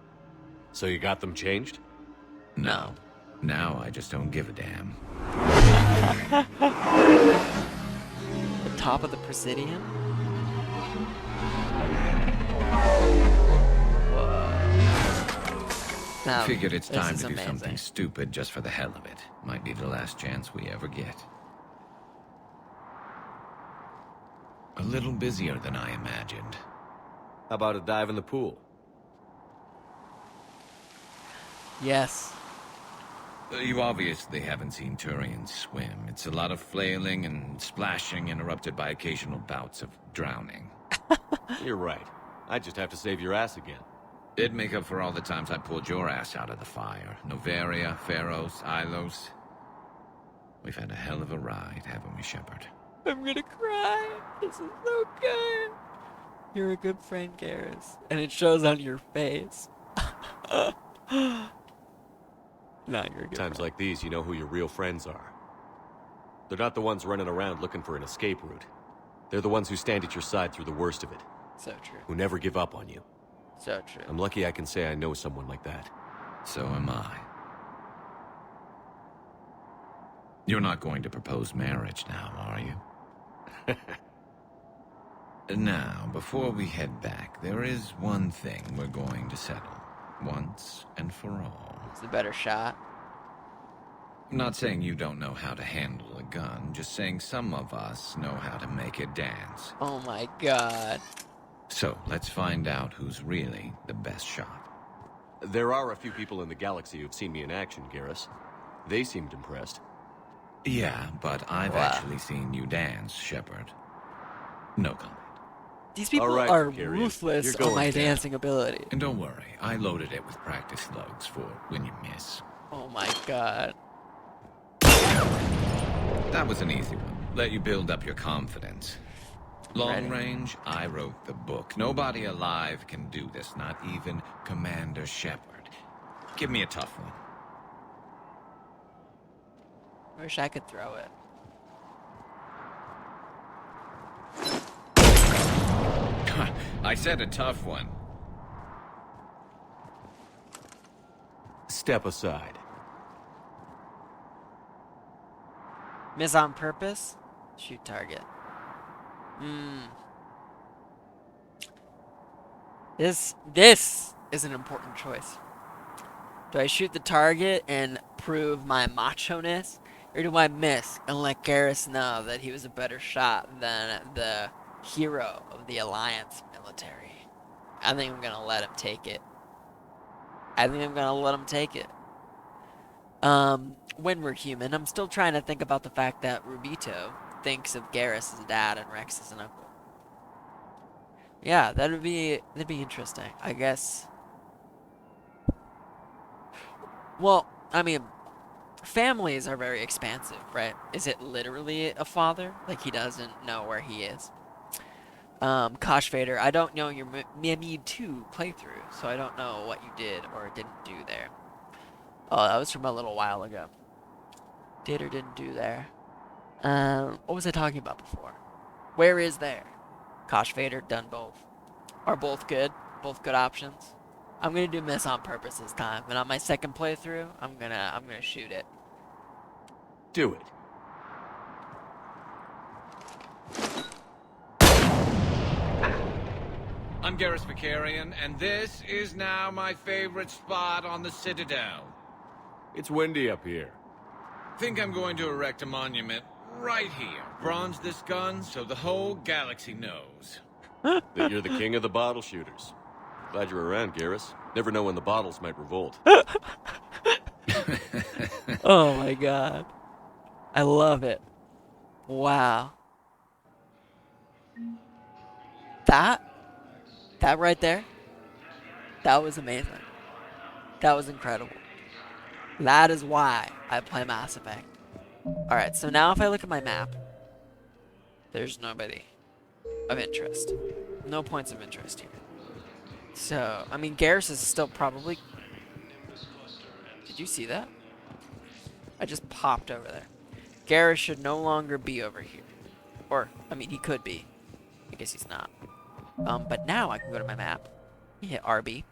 So you got them changed? No. Now I just don't give a damn. top of the Presidium? I figured it's time to do amazing. something stupid just for the hell of it. Might be the last chance we ever get. A little busier than I imagined. How about a dive in the pool? Yes. You obviously haven't seen Turians swim. It's a lot of flailing and splashing interrupted by occasional bouts of drowning. You're right. I just have to save your ass again. It'd make up for all the times I pulled your ass out of the fire. Noveria, Pharos, Ilos. We've had a hell of a ride, haven't we, Shepard? I'm gonna cry. This is so good. You're a good friend, Garrus. And it shows on your face. Nah, you're a good Times friend. like these, you know who your real friends are. They're not the ones running around looking for an escape route. They're the ones who stand at your side through the worst of it. So true. Who never give up on you. So true. I'm lucky I can say I know someone like that. So am I. You're not going to propose marriage now, are you? Now, before we head back, there is one thing we're going to settle. Once and for all. It's a better shot. I'm not saying you don't know how to handle a gun, just saying some of us know how to make it dance. Oh my god. So, let's find out who's really the best shot. There are a few people in the galaxy who've seen me in action, Garrus. They seemed impressed. Yeah, but I've actually seen you dance, Shepard. No comment. These people right, are Carrion. ruthless You're on going my down. dancing ability. And don't worry, I loaded it with practice slugs for when you miss. Oh my god. That was an easy one. Let you build up your confidence. Long Ready. range, I wrote the book. Nobody alive can do this, not even Commander Shepard. Give me a tough one. I wish I could throw it. I said a tough one. Step aside. Miss on purpose? Shoot target. This is an important choice. Do I shoot the target and prove my macho-ness? Or do I miss and let Garrus know that he was a better shot than the hero of the Alliance military? I think I'm gonna let him take it. When we're human, I'm still trying to think about the fact that Rubito thinks of Garrus as a dad and Rex as an uncle. Yeah, that'd be interesting, I guess. Well, I mean, families are very expansive, right? Is it literally a father? Like he doesn't know where he is? Kosh Vader, I don't know your ME2 playthrough, so I don't know what you did or didn't do there. Oh, that was from a little while ago. Did or didn't do there. What was I talking about before? Where is there? Kosh Vader, done both. Are both good? Both good options? I'm gonna do miss on purpose this time, and on my second playthrough, I'm gonna shoot it. Do it. I'm Garrus Vicarian, and this is now my favorite spot on the Citadel. It's windy up here. Think I'm going to erect a monument right here. Bronze this gun so the whole galaxy knows. That you're the king of the bottle shooters. Glad you're around, Garrus. Never know when the bottles might revolt. Oh my god. I love it. Wow. That right there, that was amazing. That was incredible. That is why I play Mass Effect. Alright, so now if I look at my map, there's nobody of interest. No points of interest here. So, I mean, Garrus is still probably... Did you see that? I just popped over there. Garrus should no longer be over here. Or, I mean, he could be. I guess he's not. But now I can go to my map. Hit RB.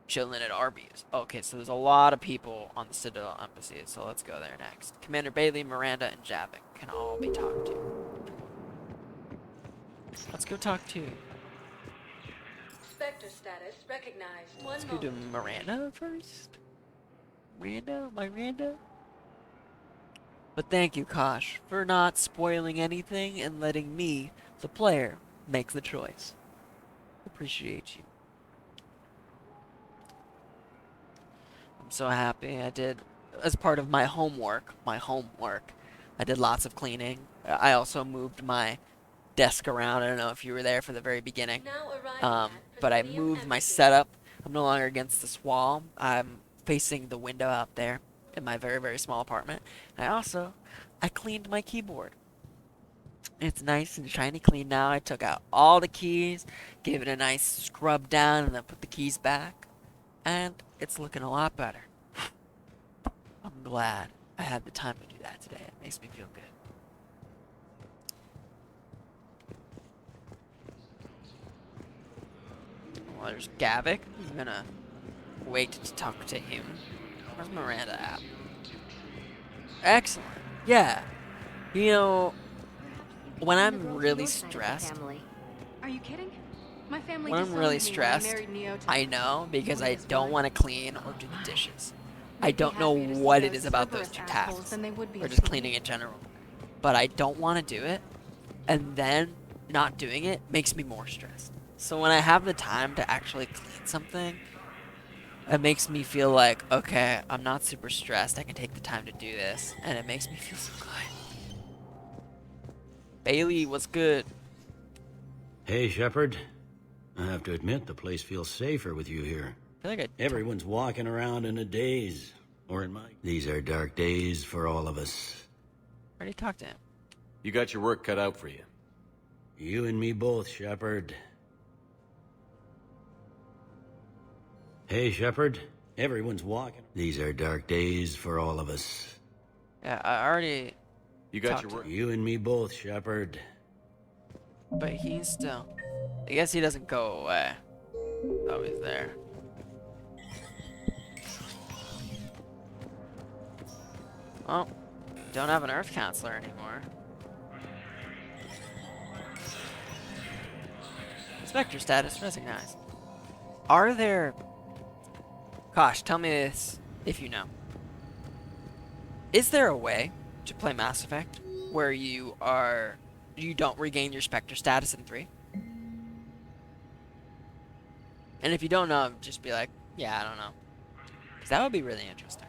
Chilling at Arby's. Okay, so there's a lot of people on the Citadel Embassy, so let's go there next. Commander Bailey, Miranda, and Javik can all be talked to. Let's go talk to... Spectre status recognized. Let's go to Miranda first. Miranda? But thank you, Kosh, for not spoiling anything and letting me, the player, make the choice. Appreciate you. I'm so happy I did, as part of my homework, I did lots of cleaning. I also moved my desk around. I don't know if you were there for the very beginning. But I moved my setup. I'm no longer against this wall. I'm facing the window out there in my very, very small apartment. And I cleaned my keyboard. It's nice and shiny clean now. I took out all the keys, gave it a nice scrub down, and then put the keys back. And it's looking a lot better. I'm glad I had the time to do that today. It makes me feel good. Well, there's Gavik. I'm gonna wait to talk to him. Where's Miranda at? Excellent. Yeah. You know, when I'm really stressed... Are you kidding? My family When I'm really stressed, I know because I don't want to clean or do the dishes. I don't know what it is about those two tasks, or just cleaning in general. But I don't want to do it, and then not doing it makes me more stressed. So when I have the time to actually clean something, it makes me feel like, okay, I'm not super stressed, I can take the time to do this, and it makes me feel so good. Bailey, what's good? Hey, Shepard. I have to admit, the place feels safer with you here. I feel like Everyone's walking around in a daze. Or in my... These are dark days for all of us. I already talked to him. You got your work cut out for you. You and me both, Shepard. Hey, Shepard. Everyone's walking. These are dark days for all of us. Yeah, I already... You got your work... You and me both, Shepard. But he's still... I guess he doesn't go away. Oh, he's there. Well, don't have an Earth Counselor anymore. Inspector status recognized. Are there... Gosh, tell me this if you know. Is there a way to play Mass Effect where you don't regain your Spectre status in 3? And if you don't know, just be like, yeah, I don't know. Because that would be really interesting.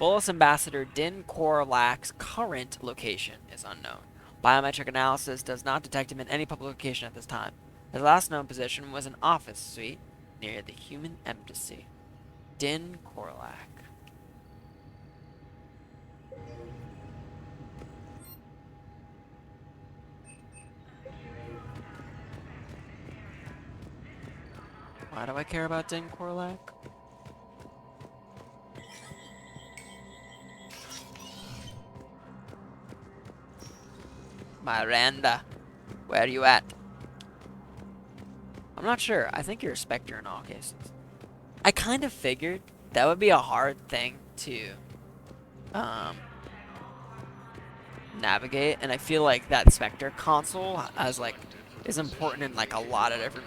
Volus Ambassador Din Korlak's current location is unknown. Biometric analysis does not detect him in any public location at this time. His last known position was an office suite near the human embassy. Din Korlak. Why do I care about Din Korlak? Miranda, where are you at? I'm not sure. I think you're a Spectre in all cases. I kind of figured that would be a hard thing to navigate, and I feel like that Spectre console is important in like a lot of different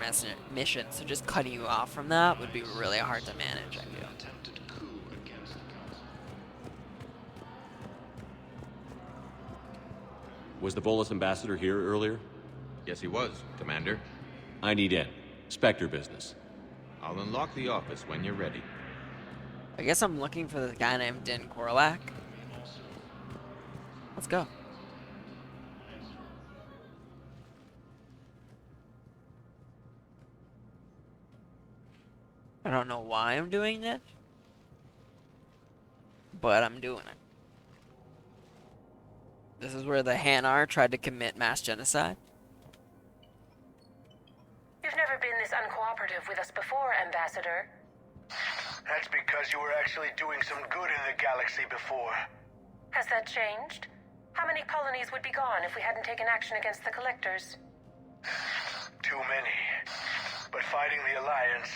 missions, so just cutting you off from that would be really hard to manage, I feel. Was the Volus Ambassador here earlier? Yes, he was, Commander. I need in. Spectre business. I'll unlock the office when you're ready. I guess I'm looking for the guy named Din Korlak. Let's go. I don't know why I'm doing this, but I'm doing it. This is where the Hanar tried to commit mass genocide. You've never been this uncooperative with us before, Ambassador. That's because you were actually doing some good in the galaxy before. Has that changed? How many colonies would be gone if we hadn't taken action against the Collectors? Too many. But fighting the Alliance...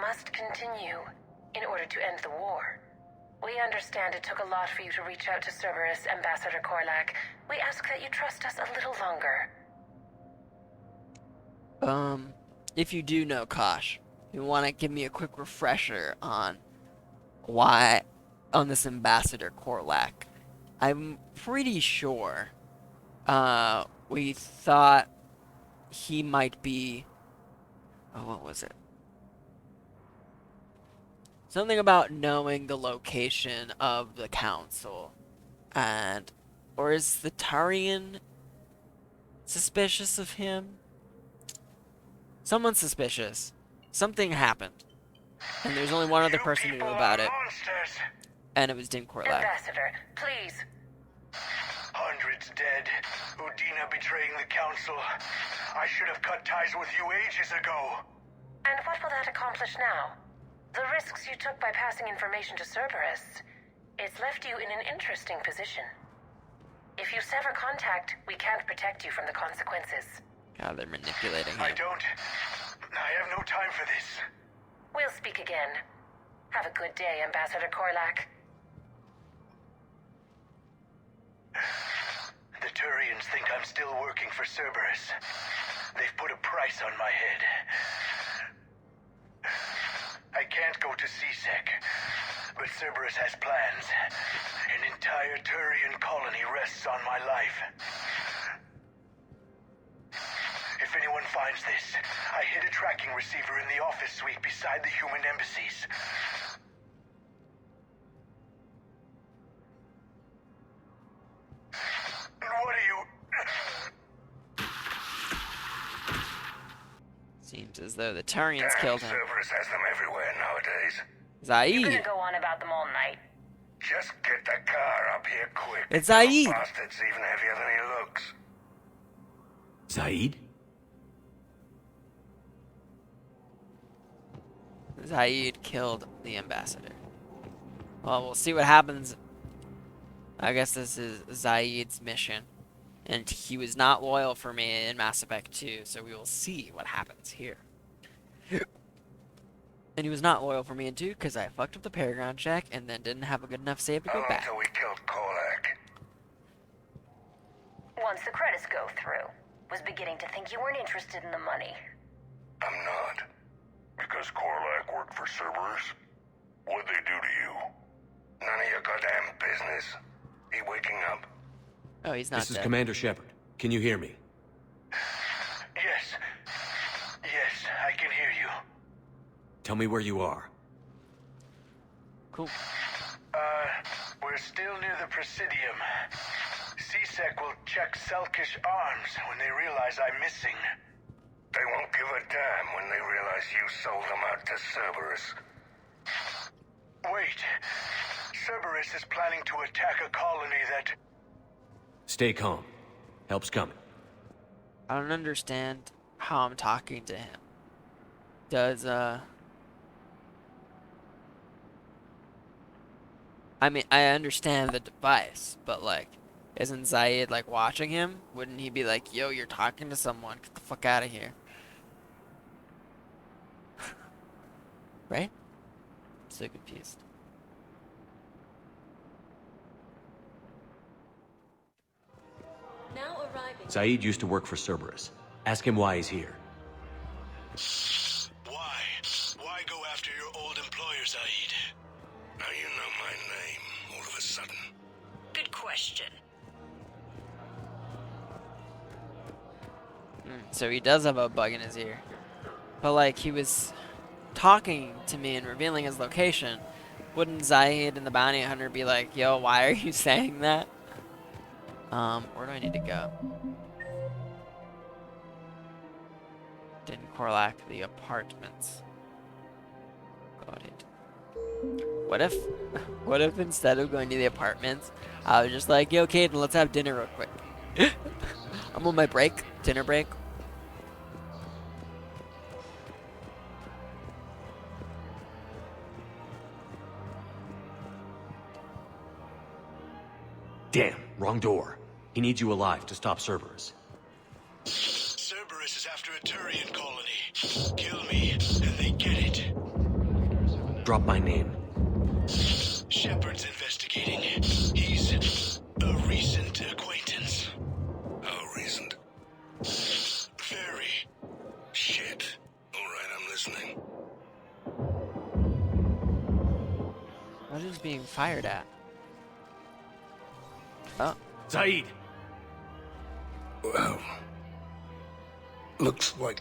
must continue in order to end the war. We understand it took a lot for you to reach out to Cerberus, Ambassador Korlak. We ask that you trust us a little longer. If you do know Kosh, you want to give me a quick refresher on why, on this Ambassador Korlak. I'm pretty sure, we thought he might be, oh, what was it? Something about knowing the location of the council. And, or is the Tarian suspicious of him? Someone's suspicious. Something happened. And there's only one other person who knew about it. Monsters. And it was Dim Korlak. Ambassador, please. Hundreds dead. Udina betraying the council. I should have cut ties with you ages ago. And what will that accomplish now? The risks you took by passing information to Cerberus, it's left you in an interesting position. If you sever contact, we can't protect you from the consequences. God, they're manipulating him. I have no time for this. We'll speak again. Have a good day, Ambassador Korlak. The Turians think I'm still working for Cerberus. They've put a price on my head. I can't go to CSEC, but Cerberus has plans. An entire Turian colony rests on my life. If anyone finds this, I hid a tracking receiver in the office suite beside the human embassies. What are you... Seems as though the Turians killed him. Cerberus has them everywhere nowadays. Zaid. You're gonna go on about them all night. Just get the car up here quick. It's Zaid. The bastard's even heavier than he looks. Zaid? Zaid killed the ambassador. Well, we'll see what happens. I guess this is Zaid's mission. And he was not loyal for me in Mass Effect 2, so we will see what happens here. And he was not loyal for me in 2 because I fucked up the paragon check and then didn't have a good enough save to go back. Until we killed Korlak. Once the credits go through, was beginning to think you weren't interested in the money. I'm not. Because Korlak worked for Cerberus? What'd they do to you? None of your goddamn business. He waking up? Oh, he's not This is dead. Commander Shepard. Can you hear me? Yes. Yes, I can hear you. Tell me where you are. Cool. We're still near the Presidium. CSEC will check Selkish arms when they realize I'm missing. They won't give a damn when they realize you sold them out to Cerberus. Wait. Cerberus is planning to attack a colony that... Stay calm. Help's coming. I don't understand how I'm talking to him. Does, I mean, I understand the device, but, like, isn't Zaid, like, watching him? Wouldn't he be like, yo, you're talking to someone, get the fuck out of here. Right? I'm so confused. Now arriving. Zaid used to work for Cerberus. Ask him why he's here. Why? Why go after your old employer, Zaid? Now you know my name, all of a sudden. Good question. So he does have a bug in his ear. But, like, he was talking to me and revealing his location. Wouldn't Zaid and the bounty hunter be like, yo, why are you saying that? Where do I need to go? Didn't Korlak the apartments. Got it. What if instead of going to the apartments, I was just like, yo, Caden, let's have dinner real quick. I'm on my break, dinner break. Damn, wrong door. He needs you alive to stop Cerberus. Cerberus is after a Turian colony. Kill me, and they get it. Drop my name. Shepard's investigating. He's a recent acquaintance. How recent? Very. fired at? Oh. Zaid! Well, looks like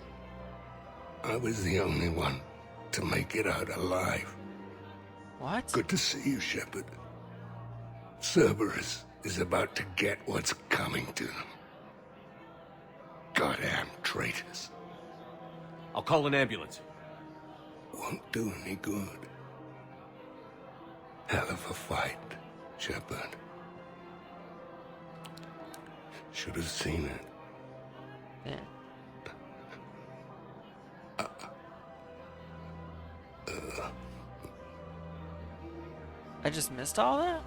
I was the only one to make it out alive. What? Good to see you, Shepard. Cerberus is about to get what's coming to them. Goddamn traitors. I'll call an ambulance. Won't do any good. Hell of a fight, Shepard. Should have seen it. Yeah. I just missed all that?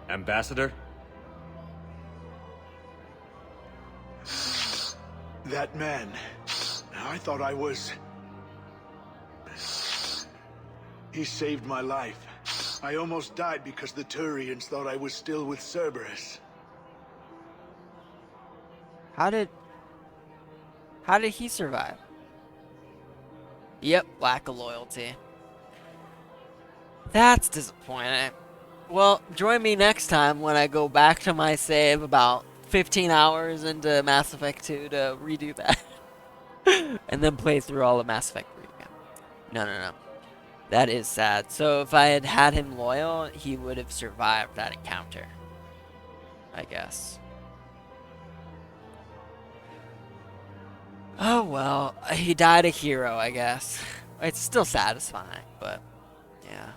Ambassador? That man. I thought I was... He saved my life. I almost died because the Turians thought I was still with Cerberus. How did he survive? Yep, lack of loyalty. That's disappointing. Well, join me next time when I go back to my save about 15 hours into Mass Effect 2 to redo that. And then play through all of Mass Effect 3 again. No. That is sad. So if I had had him loyal, he would have survived that encounter. I guess. Oh well, he died a hero, I guess. It's still satisfying, but yeah.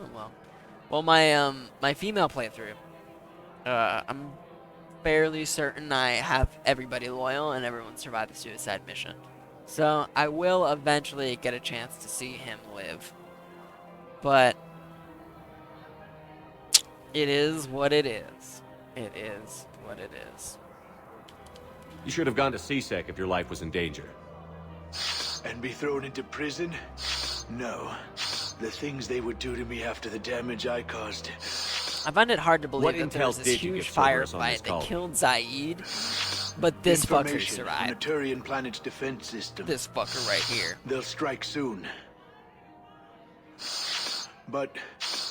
Oh well. Well, my female playthrough, I'm fairly certain I have everybody loyal and everyone survived the suicide mission. So I will eventually get a chance to see him live. But it is what it is. It is what it is. You should have gone to CSEC if your life was in danger. And be thrown into prison? No. The things they would do to me after the damage I caused. I find it hard to believe What that there was intel this did you huge get Cerberus on firefight this that call? killed Zaid, but this fucker Information survived. from the Turian planet's defense system. This fucker right here. They'll strike soon. But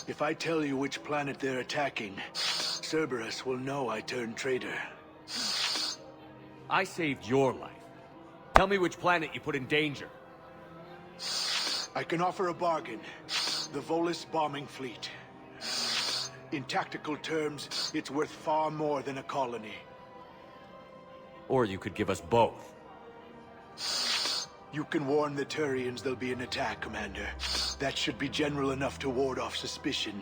if I tell you which planet they're attacking, Cerberus will know I turned traitor. I saved your life. Tell me which planet you put in danger. I can offer a bargain. The Volus bombing fleet. In tactical terms, it's worth far more than a colony. Or you could give us both. You can warn the Turians there'll be an attack, Commander. That should be general enough to ward off suspicion.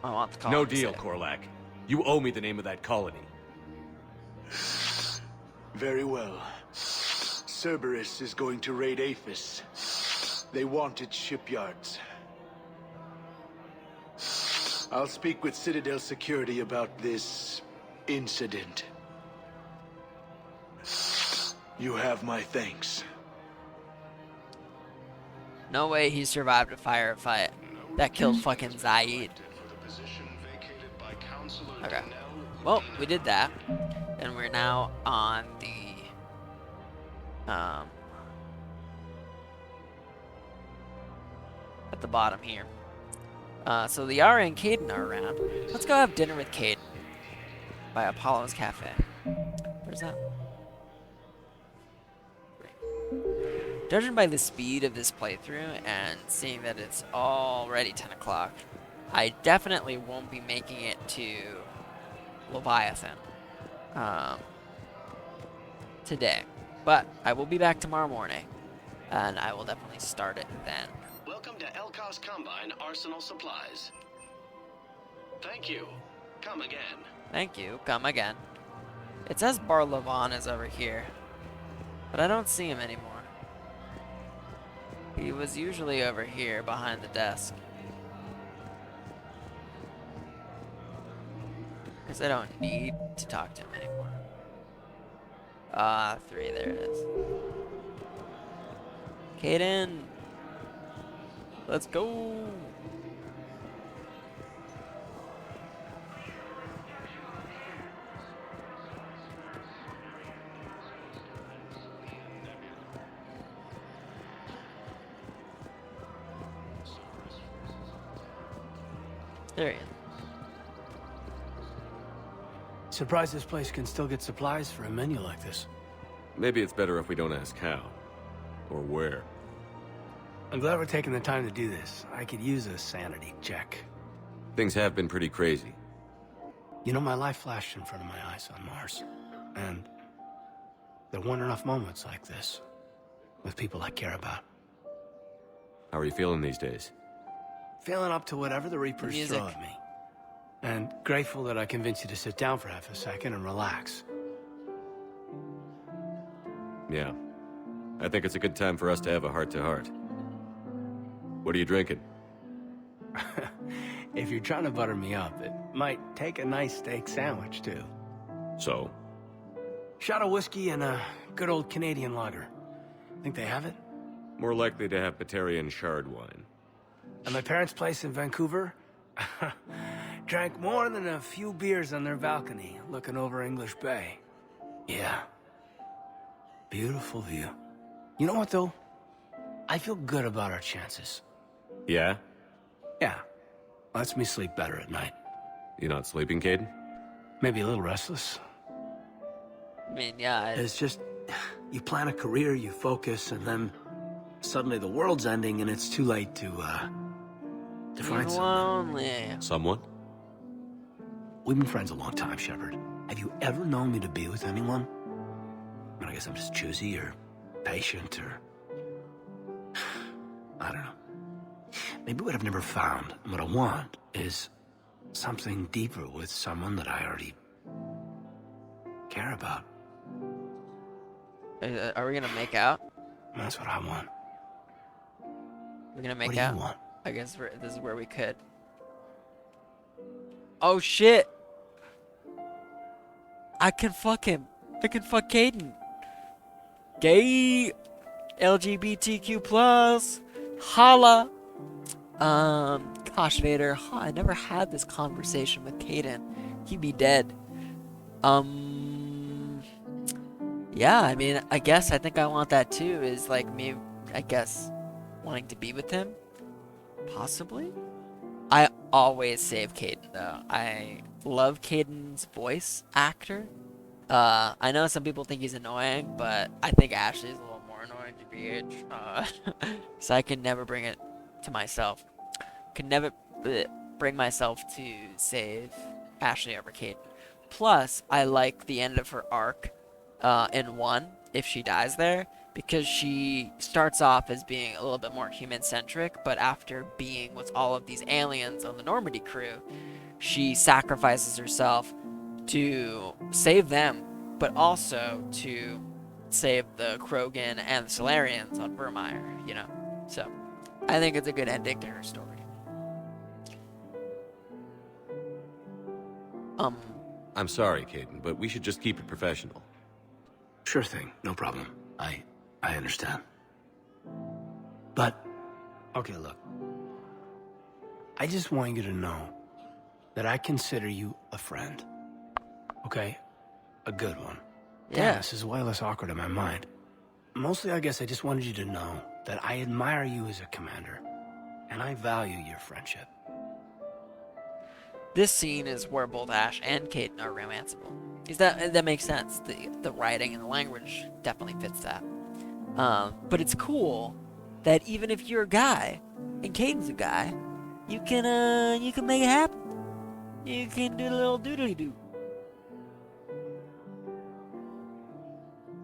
I want the colony. No deal, Korlak. You owe me the name of that colony. Very well. Cerberus is going to raid Aphis. They want its shipyards. I'll speak with Citadel security about this incident. You have my thanks. No way he survived a firefight that killed fucking Zaid. Okay. Well, we did that. And we're now on the at the bottom here. So the Yara and Caden are around. Let's go have dinner with Caden by Apollo's Cafe. Where's that? Judging by the speed of this playthrough and seeing that it's already 10 o'clock, I definitely won't be making it to Leviathan today. But I will be back tomorrow morning, and I will definitely start it then. Welcome to Elkos Combine Arsenal Supplies. Thank you. Come again. Thank you. Come again. It says Bar Levon is over here, but I don't see him anymore. He was usually over here behind the desk. Because I don't need to talk to him anymore. Ah, 3, there it is. Caden! Let's go! There he is. Surprised this place can still get supplies for a menu like this. Maybe it's better if we don't ask how. Or where. I'm glad we're taking the time to do this. I could use a sanity check. Things have been pretty crazy. You know, my life flashed in front of my eyes on Mars. And there weren't enough moments like this with people I care about. How are you feeling these days? Feeling up to whatever the Reapers throw at me. And grateful that I convinced you to sit down for half a second and relax. Yeah. I think it's a good time for us to have a heart-to-heart. What are you drinking? If you're trying to butter me up, it might take a nice steak sandwich, too. So? Shot of whiskey and a good old Canadian lager. Think they have it? More likely to have Batarian shard wine. At my parents' place in Vancouver, drank more than a few beers on their balcony, looking over English Bay. Yeah. Beautiful view. You know what, though? I feel good about our chances. Yeah? Yeah. Lets me sleep better at night. You not sleeping, Caden? Maybe a little restless. I mean, yeah. It's just, you plan a career, you focus, and then suddenly the world's ending and it's too late to find someone. Someone? We've been friends a long time, Shepard. Have you ever known me to be with anyone? I mean, I guess I'm just choosy or patient or... I don't know. Maybe what I've never found and what I want is something deeper with someone that I already care about. Are we gonna make out? That's what I want. We're gonna make What do out? you want? I guess this is where we could. Oh shit! I can fuck him. I can fuck Caden. Gay. LGBTQ plus. Holla. Gosh, Vader. Huh, I never had this conversation with Caden. He'd be dead. Yeah, I mean, I think I want that too. Is like me, I guess, wanting to be with him. Possibly. I always save Caden though. I love Caden's voice actor. I know some people think he's annoying, but I think Ashley's a little more annoying to BH. So I can never bring it to myself. Can never bring myself to save Ashley over Caden. Plus, I like the end of her arc in 1, if she dies there, because she starts off as being a little bit more human-centric, but after being with all of these aliens on the Normandy crew, she sacrifices herself to save them, but also to save the Krogan and the Solarians on Vermeer, you know? So, I think it's a good ending to her story. I'm sorry, Caden, but we should just keep it professional. Sure thing, no problem. I understand. But, okay, look. I just want you to know that I consider you a friend. Okay? A good one. Yeah. This is way less awkward in my mind. Mostly, I guess I just wanted you to know that I admire you as a commander, and I value your friendship. This scene is where both Ash and Caden are romanceable. Is that makes sense? The writing and the language definitely fits that. But it's cool that even if you're a guy and Caden's a guy, you can make it happen. You can do a little doodly doo.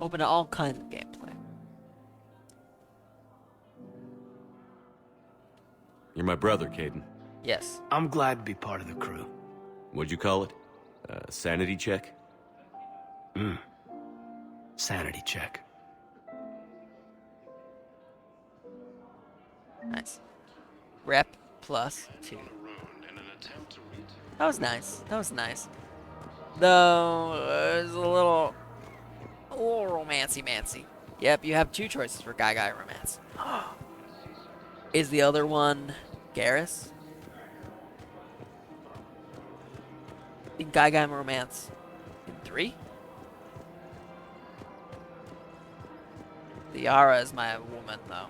Open to all kinds of gameplay. You're my brother, Caden. Yes. I'm glad to be part of the crew. What'd you call it? Sanity check? Sanity check. Nice. Rep +2. That was nice. That was nice. Though, it was a little romancy-mancy. Yep, you have 2 choices for guy-guy romance. Is the other one Garrus? In guy-guy romance in 3? The Yara is my woman, though.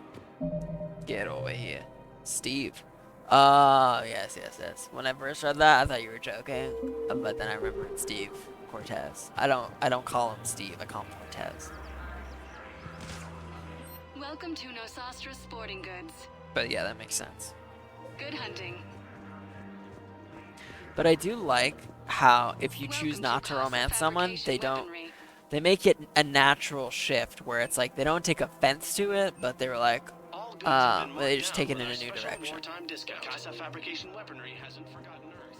Get over here. Steve. Oh, yes, yes, yes. When I first read that, I thought you were joking, but then I remembered Steve Cortez. I don't call him Steve. I call him Cortez. Welcome to Nosastra Sporting Goods. But yeah, that makes sense. Good hunting. But I do like how if you choose not to romance someone, they make it a natural shift where it's like they don't take offense to it, but they're like, they just take it in a new direction. Casa Fabrication Weaponry hasn't forgotten Earth.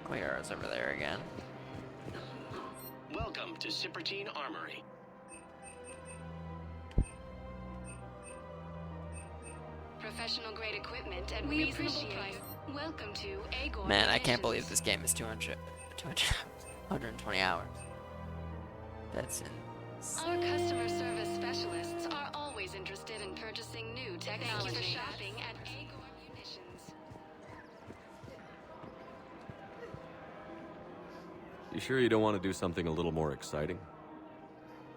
Clear's over there again. Welcome to Cypertine Armory. Professional grade equipment at reasonable price. Welcome to Agor. Man, I can't believe this game is 120 hours. That's insane. Our customer service specialists are always interested in purchasing new technology. Thank you for shopping at Agor Munitions. You sure you don't want to do something a little more exciting?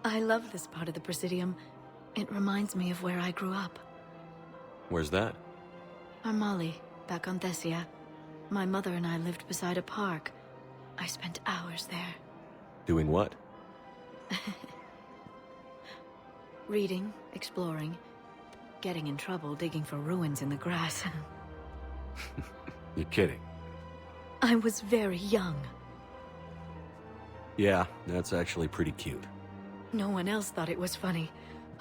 I love this part of the Presidium. It reminds me of where I grew up. Where's that? Armali, back on Thessia. My mother and I lived beside a park. I spent hours there. Doing what? Reading, exploring, getting in trouble digging for ruins in the grass. You're kidding. I was very young. Yeah, that's actually pretty cute. No one else thought it was funny.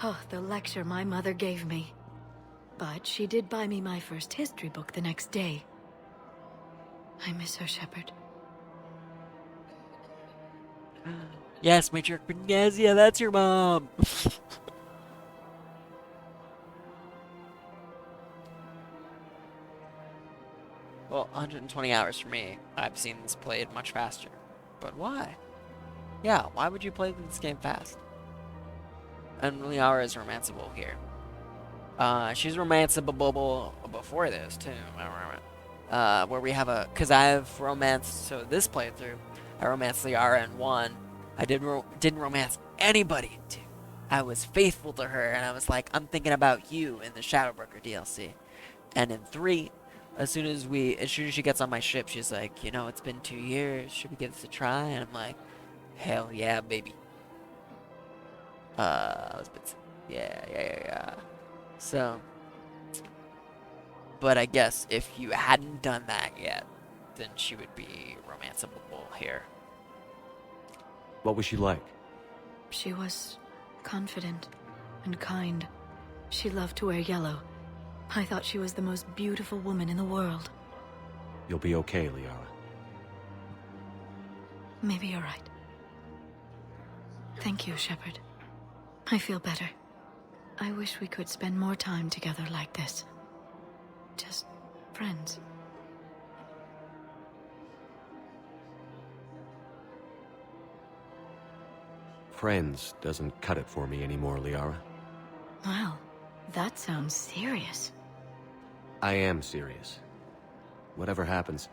Oh, the lecture my mother gave me. But she did buy me my first history book the next day. I miss her, Shepard. Yes, Matriarch Benezia, that's your mom. Well, 120 hours for me. I've seen this played much faster. But why? Yeah, why would you play this game fast? And Liara is romanceable here. She's romanceable before this, too. Where we have because I have romanced, so this playthrough, I romanced Liara in 1. I didn't romance anybody in 2. I was faithful to her, and I was like, I'm thinking about you in the Shadowbroker DLC. And in 3, as soon as she gets on my ship, she's like, you know, it's been 2 years, should we give this a try? And I'm like, hell yeah, baby. Yeah. So, but I guess if you hadn't done that yet, then she would be romanceable here. What was she like? She was confident and kind. She loved to wear yellow. I thought she was the most beautiful woman in the world. You'll be okay, Liara. Maybe you're right. Thank you, Shepard. I feel better. I wish we could spend more time together like this. Just friends. Friends doesn't cut it for me anymore, Liara. Wow, that sounds serious. I am serious. Whatever happens,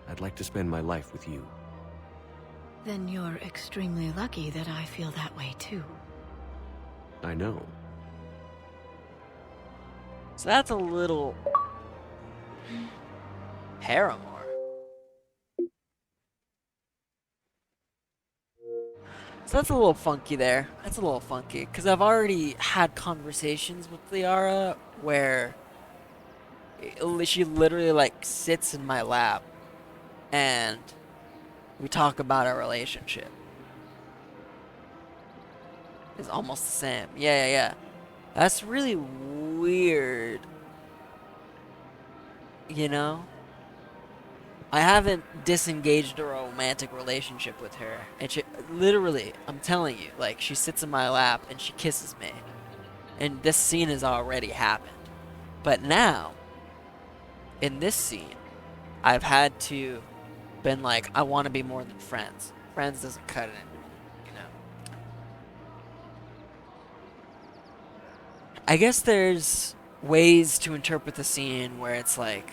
I'd like to spend my life with you. Then you're extremely lucky that I feel that way too. I know. So that's a little Paramore. So that's a little funky there. That's a little funky. Because I've already had conversations with Liara where she literally like sits in my lap and we talk about our relationship. It's almost the same. Yeah. That's really weird. You know? I haven't disengaged a romantic relationship with her. And she, literally, I'm telling you, like, she sits in my lap and she kisses me. And this scene has already happened. But now, in this scene, I've had to been like, I want to be more than friends. Friends doesn't cut it, you know? I guess there's ways to interpret the scene where it's like,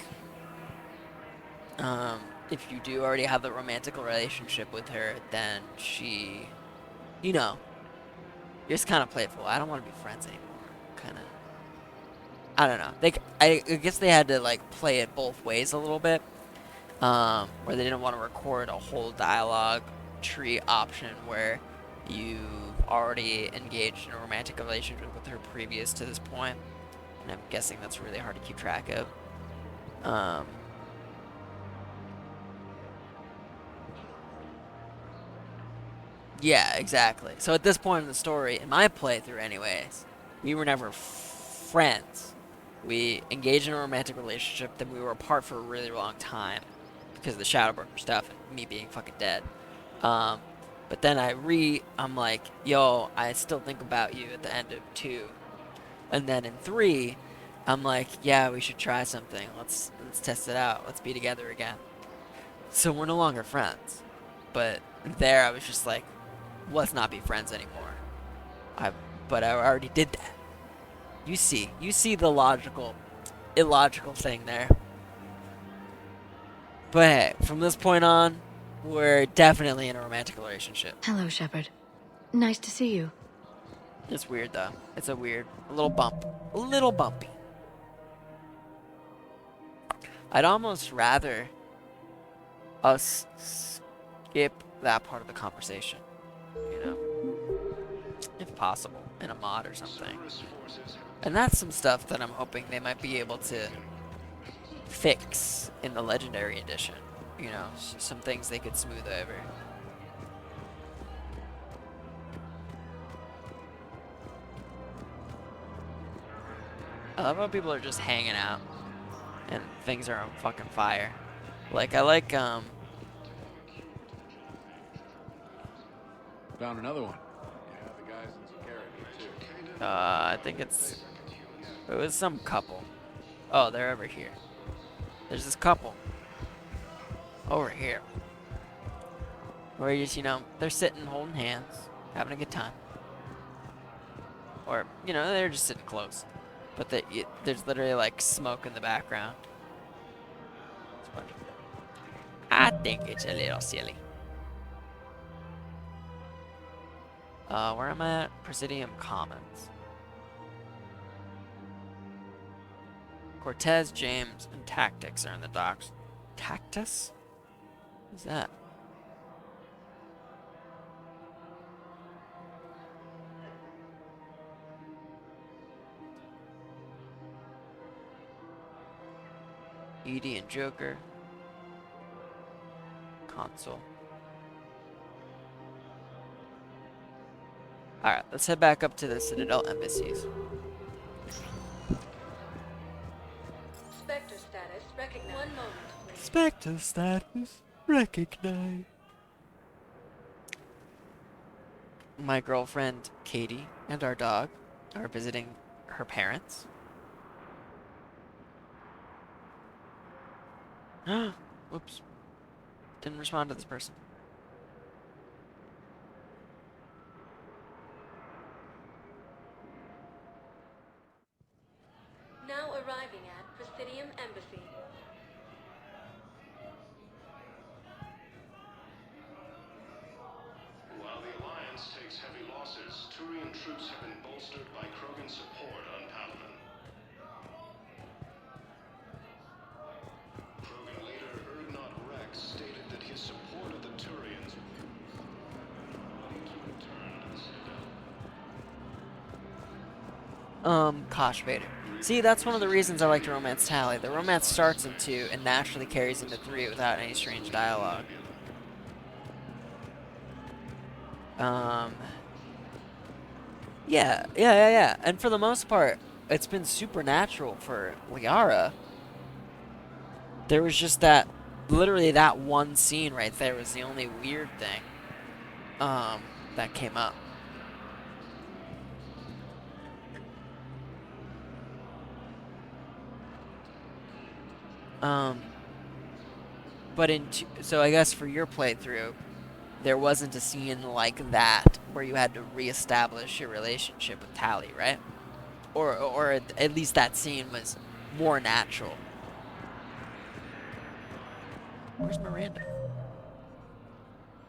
if you do already have the romantic relationship with her, then she, you know, You're just kind of playful. I don't want to be friends anymore. Kind of. I don't know. I guess they had to like play it both ways a little bit. Where they didn't want to record a whole dialogue tree option where you've already engaged in a romantic relationship with her previous to this point. And I'm guessing that's really hard to keep track of. Yeah, exactly. So at this point in the story, in my playthrough anyways, we were never friends. We engaged in a romantic relationship, then we were apart for a really long time because of the Shadowbroker stuff and me being fucking dead. But then I'm like, yo, I still think about you at the end of 2. And then in 3, I'm like, yeah, we should try something. Let's test it out. Let's be together again. So we're no longer friends. But there I was just like, let's not be friends anymore. But I already did that. You see the illogical thing there. But hey, from this point on, we're definitely in a romantic relationship. Hello, Shepard. Nice to see you. It's weird though. It's a little bumpy. I'd almost rather us skip that part of the conversation, you know, if possible, in a mod or something. And that's some stuff that I'm hoping they might be able to fix in the Legendary Edition. You know, some things they could smooth over. I love how people are just hanging out and things are on fucking fire. Like, I like, Found another one. Yeah, the guys in Security, too. I think it was some couple. Oh, they're over here. There's this couple over here where you just, you know, they're sitting holding hands, having a good time. Or, you know, they're just sitting close. But there's literally like smoke in the background. I think it's a little silly. Where am I at? Presidium Commons. Cortez, James, and Tactics are in the docks. Cactus? What's that? Edie and Joker. Console. Alright, let's head back up to the Citadel embassies. Spectre status recognized. 1 moment, please. Spectre status recognized. My girlfriend, Katie, and our dog are visiting her parents. Whoops. Didn't respond to this person. Now arriving at Presidium Embassy. While the Alliance takes heavy losses, Turian troops have been bolstered by Krogan's support on Paladin. Krogan leader Urdnot Rex stated that his support of the Turians ready to return to the Citadel. Kosh Vader. See, that's one of the reasons I liked Romance Tally. The romance starts in 2 and naturally carries into 3 without any strange dialogue. Yeah. And for the most part, it's been supernatural for Liara. There was just literally that one scene right there was the only weird thing, that came up. But so I guess for your playthrough, there wasn't a scene like that where you had to reestablish your relationship with Tally, right? Or at least that scene was more natural. Where's Miranda?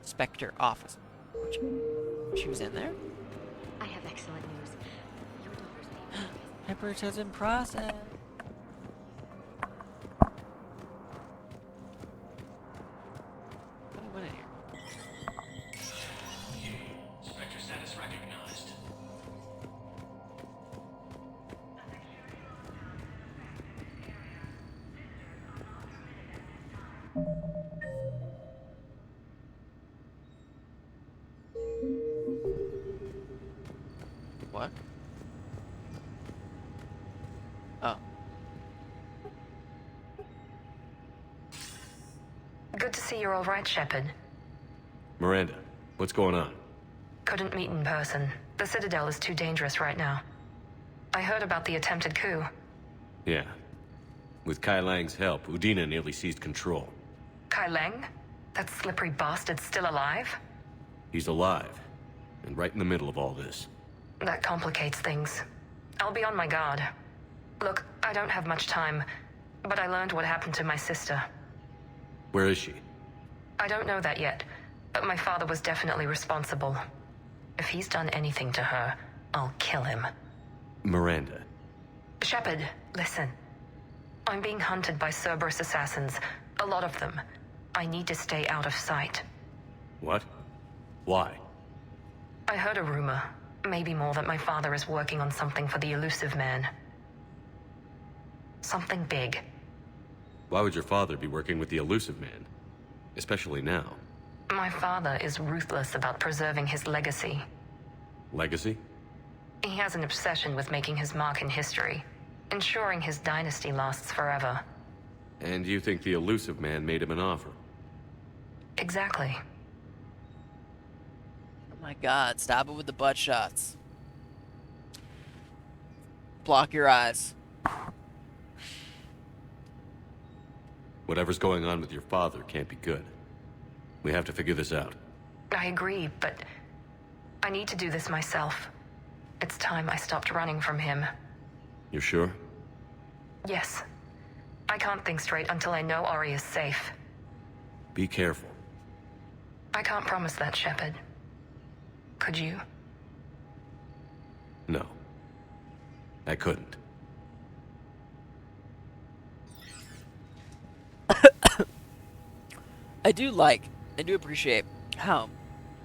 Spectre office. She was in there? I have Shepard has been processed. What in here? Spectre status recognized. What? Oh. Good to see you're all right, Shepard. Miranda, what's going on? Couldn't meet in person. The Citadel is too dangerous right now. I heard about the attempted coup. Yeah. With Kai Lang's help, Udina nearly seized control. Kai Leng? That slippery bastard's still alive? He's alive, and right in the middle of all this. That complicates things. I'll be on my guard. Look, I don't have much time, but I learned what happened to my sister. Where is she? I don't know that yet, but my father was definitely responsible. If he's done anything to her, I'll kill him. Miranda. Shepard, listen. I'm being hunted by Cerberus assassins. A lot of them. I need to stay out of sight. What? Why? I heard a rumor, maybe more, that my father is working on something for the elusive man. Something big. Why would your father be working with the elusive man? Especially now. My father is ruthless about preserving his legacy. Legacy? He has an obsession with making his mark in history, ensuring his dynasty lasts forever. And you think the elusive man made him an offer? Exactly. Oh my god, stop it with the butt shots. Block your eyes. Whatever's going on with your father can't be good. We have to figure this out. I agree, but I need to do this myself. It's time I stopped running from him. You're sure? Yes. I can't think straight until I know Ori is safe. Be careful. I can't promise that, Shepard. Could you? No. I couldn't. I do appreciate how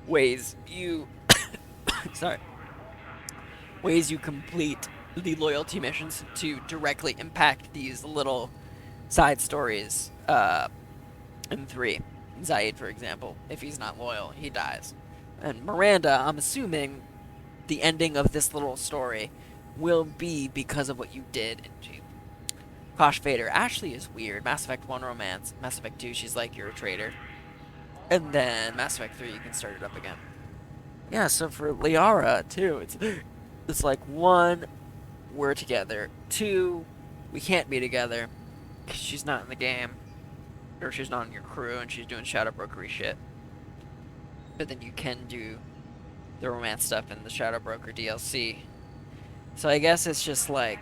ways you ways you complete the loyalty missions to directly impact these little side stories in 3. Zaid, for example, if he's not loyal, he dies. And Miranda, I'm assuming the ending of this little story will be because of what you did into Kosh Vader. Ashley is weird. Mass Effect 1 romance. Mass Effect 2, she's like, you're a traitor. And then Mass Effect 3, you can start it up again. Yeah, so for Liara, too, it's like, 1, we're together. 2, we can't be together because she's not in the game. Or she's not in your crew and she's doing shadow brokery shit. But then you can do the romance stuff in the Shadow Broker DLC. So I guess it's just like,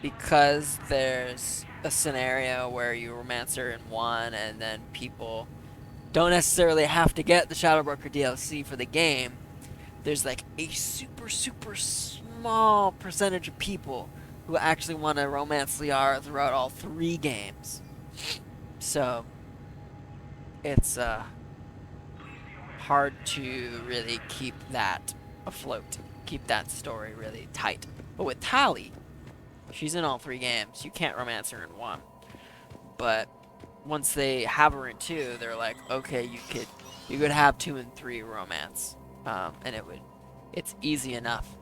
because there's a scenario where you romance her in 1 and then people don't necessarily have to get the Shadow Broker DLC for the game, there's like a super, super small percentage of people who actually want to romance Liara throughout all 3 games. So, it's hard to really keep that afloat, keep that story really tight. But with Tali, she's in all 3 games. You can't romance her in 1. But once they have her in 2, they're like, okay, you could have 2 and 3 romance, and it's easy enough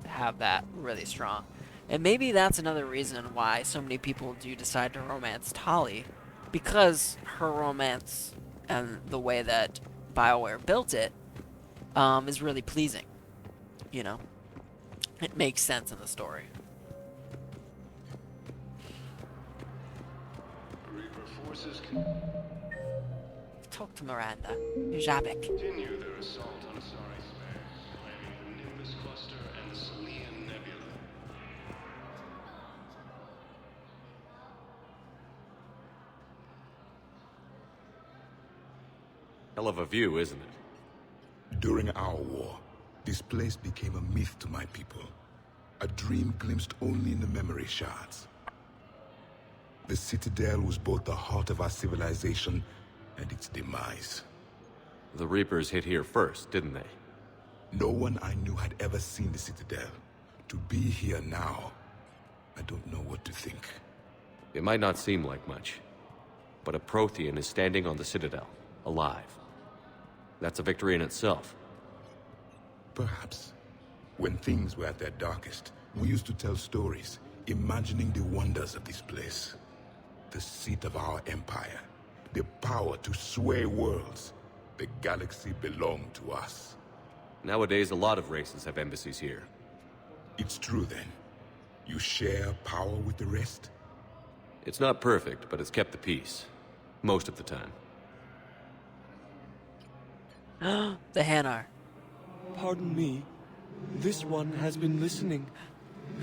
to have that really strong. And maybe that's another reason why so many people do decide to romance Tali, because her romance and the way that BioWare built it is really pleasing. You know, it makes sense in the story. Talk to Miranda. Jabek. Continue their assault on Asari's space, claiming the Nimbus Cluster and the Salian Nebula. Hell of a view, isn't it? During our war, this place became a myth to my people. A dream glimpsed only in the memory shards. The Citadel was both the heart of our civilization and its demise. The Reapers hit here first, didn't they? No one I knew had ever seen the Citadel. To be here now, I don't know what to think. It might not seem like much, but a Prothean is standing on the Citadel, alive. That's a victory in itself. Perhaps. When things were at their darkest, we used to tell stories, imagining the wonders of this place. The seat of our empire, the power to sway worlds. The galaxy belonged to us. Nowadays, a lot of races have embassies here. It's true then. You share power with the rest? It's not perfect, but it's kept the peace. Most of the time. The Hanar. Pardon me. This one has been listening.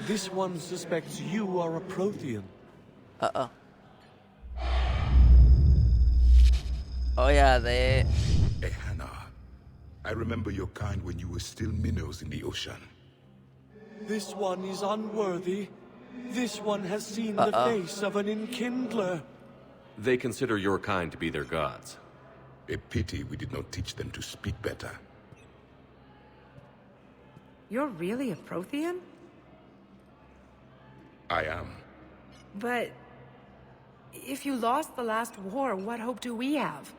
This one suspects you are a Prothean. Uh-oh. Oh yeah, they... Hannah, I remember your kind when you were still minnows in the ocean. This one is unworthy. This one has seen the face of an enkindler. They consider your kind to be their gods. A pity we did not teach them to speak better. You're really a Prothean? I am. But... if you lost the last war, what hope do we have?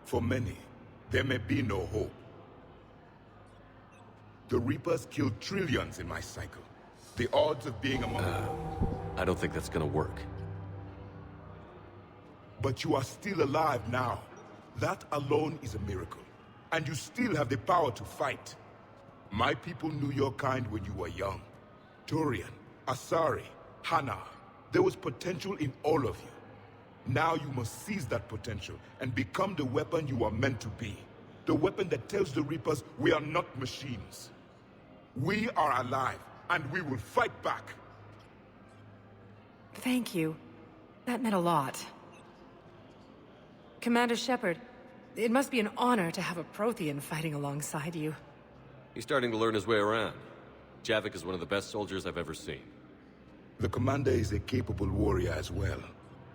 For many, there may be no hope. The Reapers killed trillions in my cycle. The odds of being among them... I don't think that's gonna work. But you are still alive now. That alone is a miracle. And you still have the power to fight. My people knew your kind when you were young. Turian, Asari, Hana. There was potential in all of you. Now you must seize that potential and become the weapon you are meant to be. The weapon that tells the Reapers we are not machines. We are alive, and we will fight back. Thank you. That meant a lot. Commander Shepard, it must be an honor to have a Prothean fighting alongside you. He's starting to learn his way around. Javik is one of the best soldiers I've ever seen. The commander is a capable warrior as well.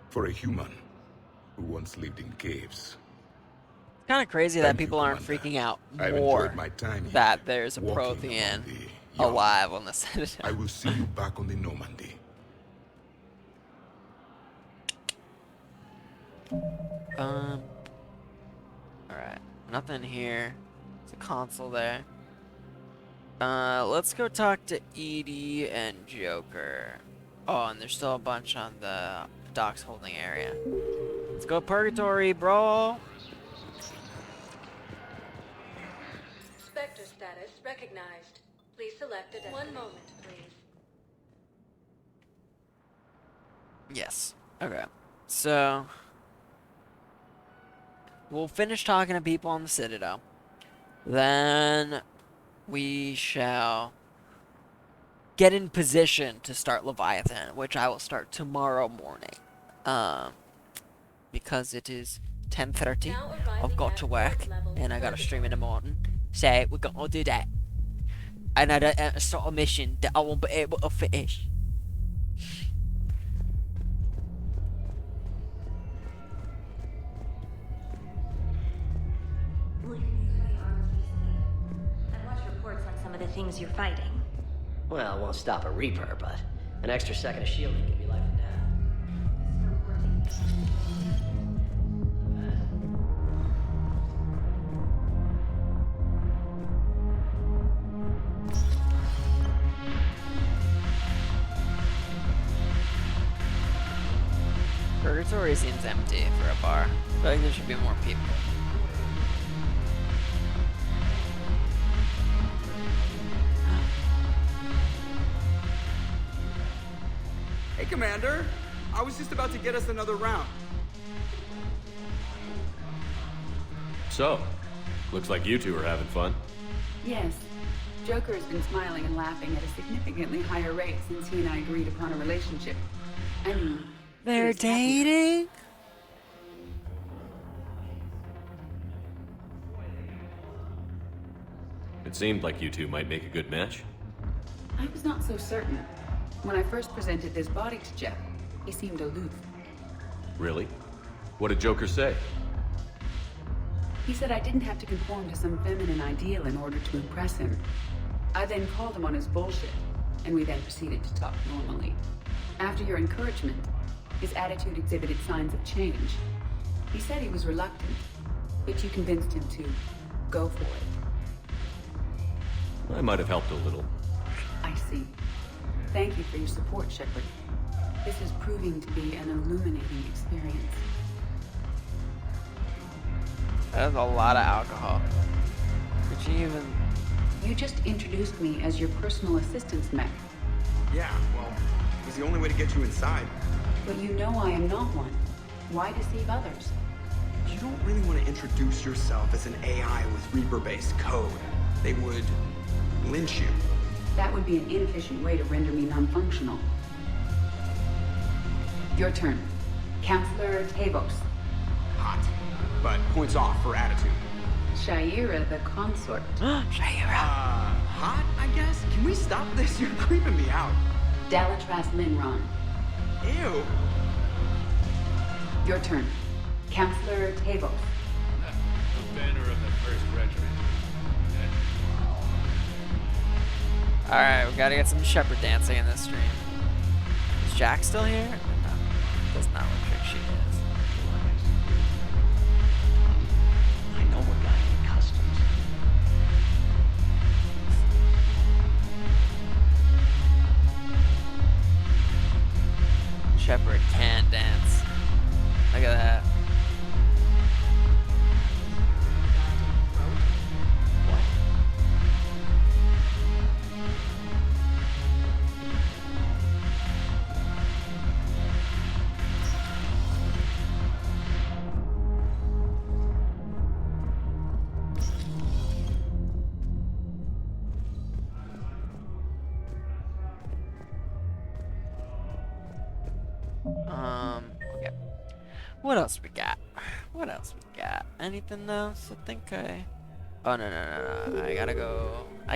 For a human who once lived in caves. It's kind of crazy that people aren't freaking out more that there's a Prothean alive on the Citadel. I will see you back on the Normandy. Alright. Nothing here. There's a console there. Let's go talk to Edie and Joker. Oh, and there's still a bunch on the docks holding area. Let's go Purgatory, bro! Spectre status recognized. Please select a destination. 1 moment, please. Yes. Okay. So... we'll finish talking to people on the Citadel. Then... we shall... get in position to start Leviathan, which I will start tomorrow morning. Because it is 10:30. I've got to work, and I got to stream in the morning. So we're gonna do that. And I don't start a mission that I won't be able to finish. I've watched reports on some of the things you're fighting. Well, it won't stop a Reaper, but an extra second of shielding can be life and death. Purgatory seems empty for a bar. I feel like there should be more people. Hey, Commander. I was just about to get us another round. So, looks like you two are having fun. Yes. Joker has been smiling and laughing at a significantly higher rate since he and I agreed upon a relationship. I mean, they're dating? It seemed like you two might make a good match. I was not so certain. When I first presented this body to Jeff, he seemed aloof. Really? What did Joker say? He said I didn't have to conform to some feminine ideal in order to impress him. I then called him on his bullshit, and we then proceeded to talk normally. After your encouragement, his attitude exhibited signs of change. He said he was reluctant, but you convinced him to go for it. I might have helped a little. I see. Thank you for your support, Shepard. This is proving to be an illuminating experience. That is a lot of alcohol. Did you even... You just introduced me as your personal assistance mech. Yeah, well, it was the only way to get you inside. But you know I am not one. Why deceive others? You don't really want to introduce yourself as an AI with Reaper-based code. They would lynch you. That would be an inefficient way to render me non-functional. Your turn. Counselor Tavos. Hot. But points off for attitude. Shaira the consort. Shaira. Hot, I guess? Can we stop this? You're creeping me out. Dalatras Linron. Ew. Your turn. Counselor Tavos. The banner of the 1st Regiment. Alright, we gotta get some Shepard dancing in this stream. Is Jack still here? No. Does not look like she is. I know we're guiding customs. Shepard can dance. Look at that. Okay. What else we got? What else we got? Anything else? I think I... Oh, no. I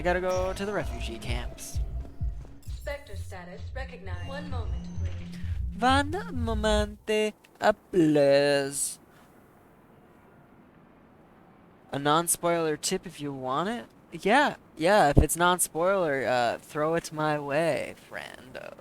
gotta go to the refugee camps. Spectre status recognized. One moment, please. Van momente, please. A non-spoiler tip if you want it? Yeah, if it's non-spoiler, throw it my way, friendo.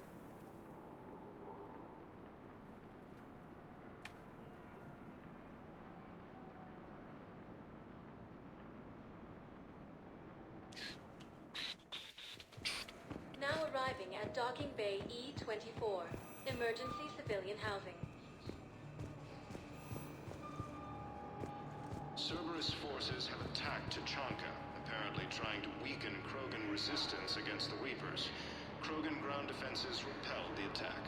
Now arriving at Docking Bay E-24, emergency civilian housing. Cerberus forces have attacked Tachanka, apparently trying to weaken Krogan resistance against the Reapers. Krogan ground defenses repelled the attack.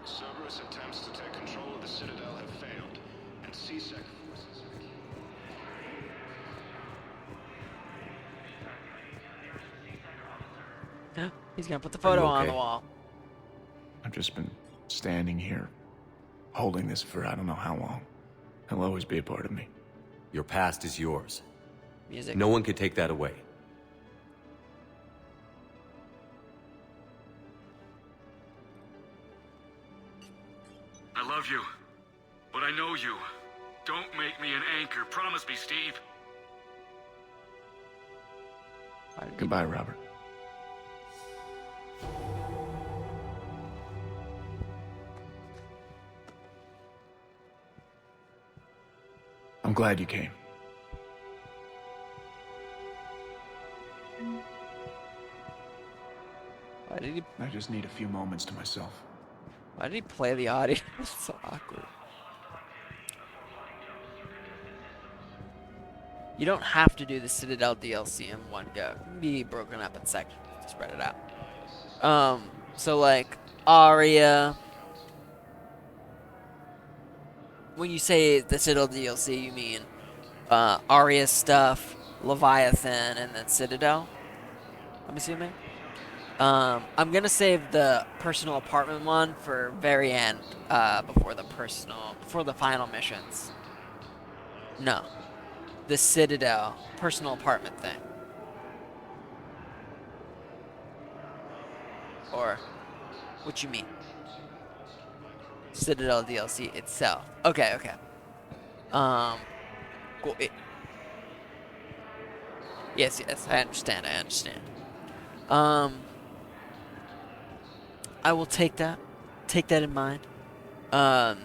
Cerberus attempts to take control of the Citadel have failed, and CSEC forces are... He's gonna put the photo on the wall. I've just been standing here, holding this for I don't know how long. It'll always be a part of me. Your past is yours. Music. No one can take that away. I love you, but I know you. Don't make me an anchor. Promise me, Steve. Goodbye, Robert. I'm glad you came. Why did he... I just need a few moments to myself. Why did he play the audio? It's so awkward. You don't have to do the Citadel DLC in one go. It can be broken up in sections to spread it out. So like Aria. When you say the Citadel DLC, you mean Aria stuff, Leviathan, and then Citadel? I'm assuming. I'm gonna save the personal apartment one for very end, before the final missions. No, the Citadel personal apartment thing. Or, what you mean? Citadel DLC itself. Okay, okay. Cool. Yes, yes, I understand, I understand. I will take that in mind. Um,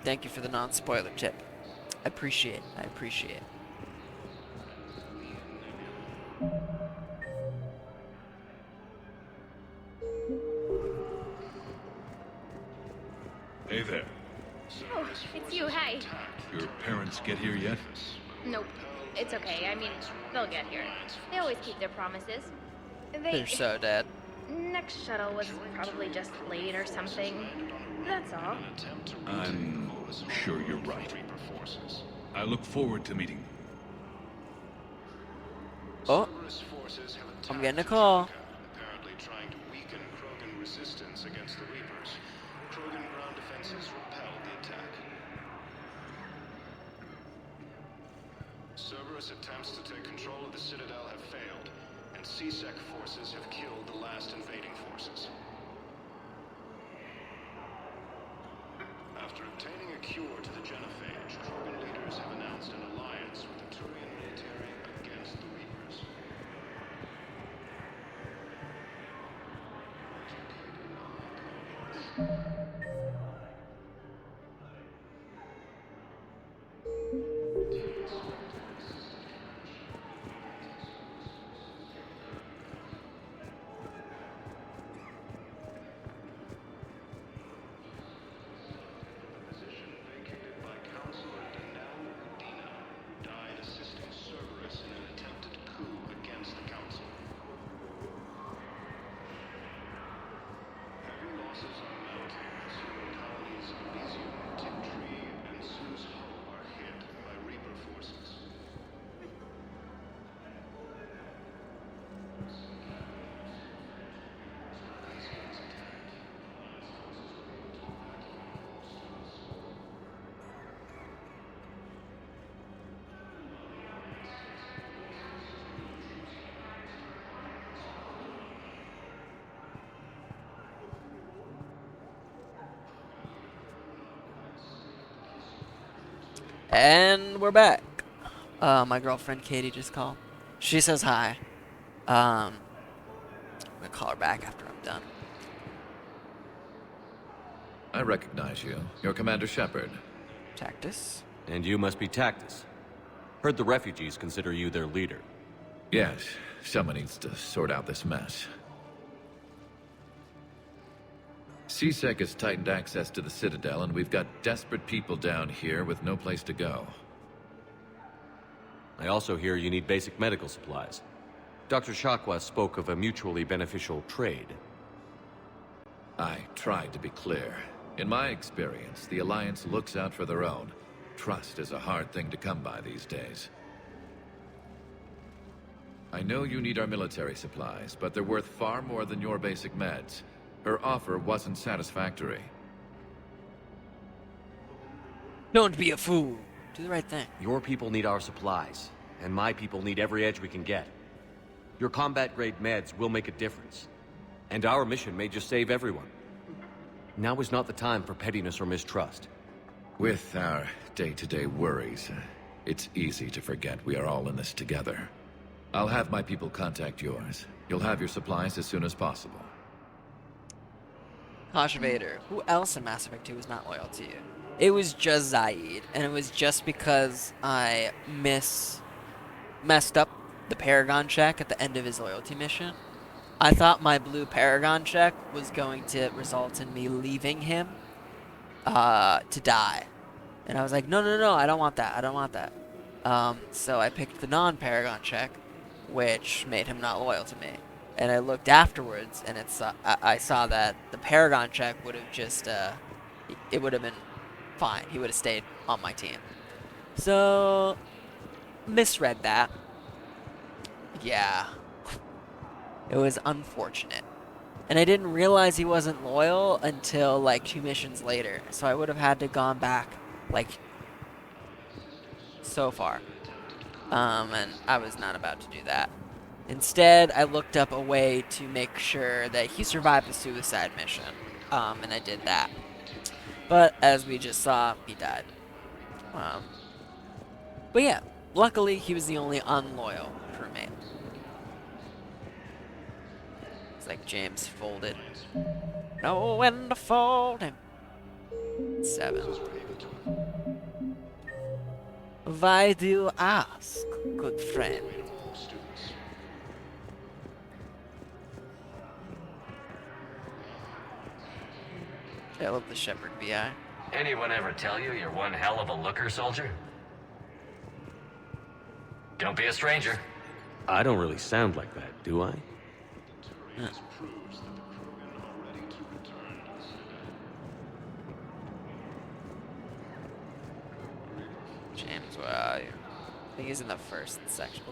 Thank you for the non-spoiler tip. I appreciate it. Hey there. Oh, it's you, hey. Your parents get here yet? Nope. It's okay. I mean, they'll get here. They always keep their promises. They're so dead. Next shuttle was probably just late or something. That's all. I'm sure you're right. I look forward to meeting. Oh, I'm getting a call. Apparently trying to weaken Krogan resistance against the Reapers. Krogan ground defenses repelled the attack. Cerberus attempts to take control of the Citadel have failed, and C-Sec forces have killed the last invading forces. After obtaining a cure to the genophage, Krogan leaders have announced an alliance with the Turian military against the Reapers. And we're back. My girlfriend Katie just called. She says hi. I'm gonna call her back after I'm done. I recognize you. You're Commander Shepard. Tactus? And you must be Tactus. Heard the refugees consider you their leader. Yes, someone needs to sort out this mess. C-Sec has tightened access to the Citadel, and we've got desperate people down here with no place to go. I also hear you need basic medical supplies. Dr. Shakwa spoke of a mutually beneficial trade. I tried to be clear. In my experience, the Alliance looks out for their own. Trust is a hard thing to come by these days. I know you need our military supplies, but they're worth far more than your basic meds. Her offer wasn't satisfactory. Don't be a fool. Do the right thing. Your people need our supplies, and my people need every edge we can get. Your combat-grade meds will make a difference, and our mission may just save everyone. Now is not the time for pettiness or mistrust. With our day-to-day worries, it's easy to forget we are all in this together. I'll have my people contact yours. You'll have your supplies as soon as possible. Kosh Vader, who else in Mass Effect 2 is not loyal to you? It was just Zaid, and it was just because I messed up the Paragon check at the end of his loyalty mission. I thought my blue Paragon check was going to result in me leaving him to die. And I was like, no, no, no, I don't want that. I don't want that. So I picked the non-Paragon check, which made him not loyal to me. And I looked afterwards, and I saw that the Paragon check would have just, it would have been fine. He would have stayed on my team. So, misread that. Yeah. It was unfortunate. And I didn't realize he wasn't loyal until, like, 2 missions later. So I would have had to gone back, like, so far. And I was not about to do that. Instead, I looked up a way to make sure that he survived the suicide mission, and I did that. But as we just saw, he died. But yeah, luckily he was the only unloyal crewmate. It's like James folded. Know when to fold him. 7. Why do you ask, good friend? I love the Shepherd VI. Anyone ever tell you you're one hell of a looker, soldier? Don't be a stranger. I don't really sound like that, do I? Huh. James, where are you? I think he's in the first section.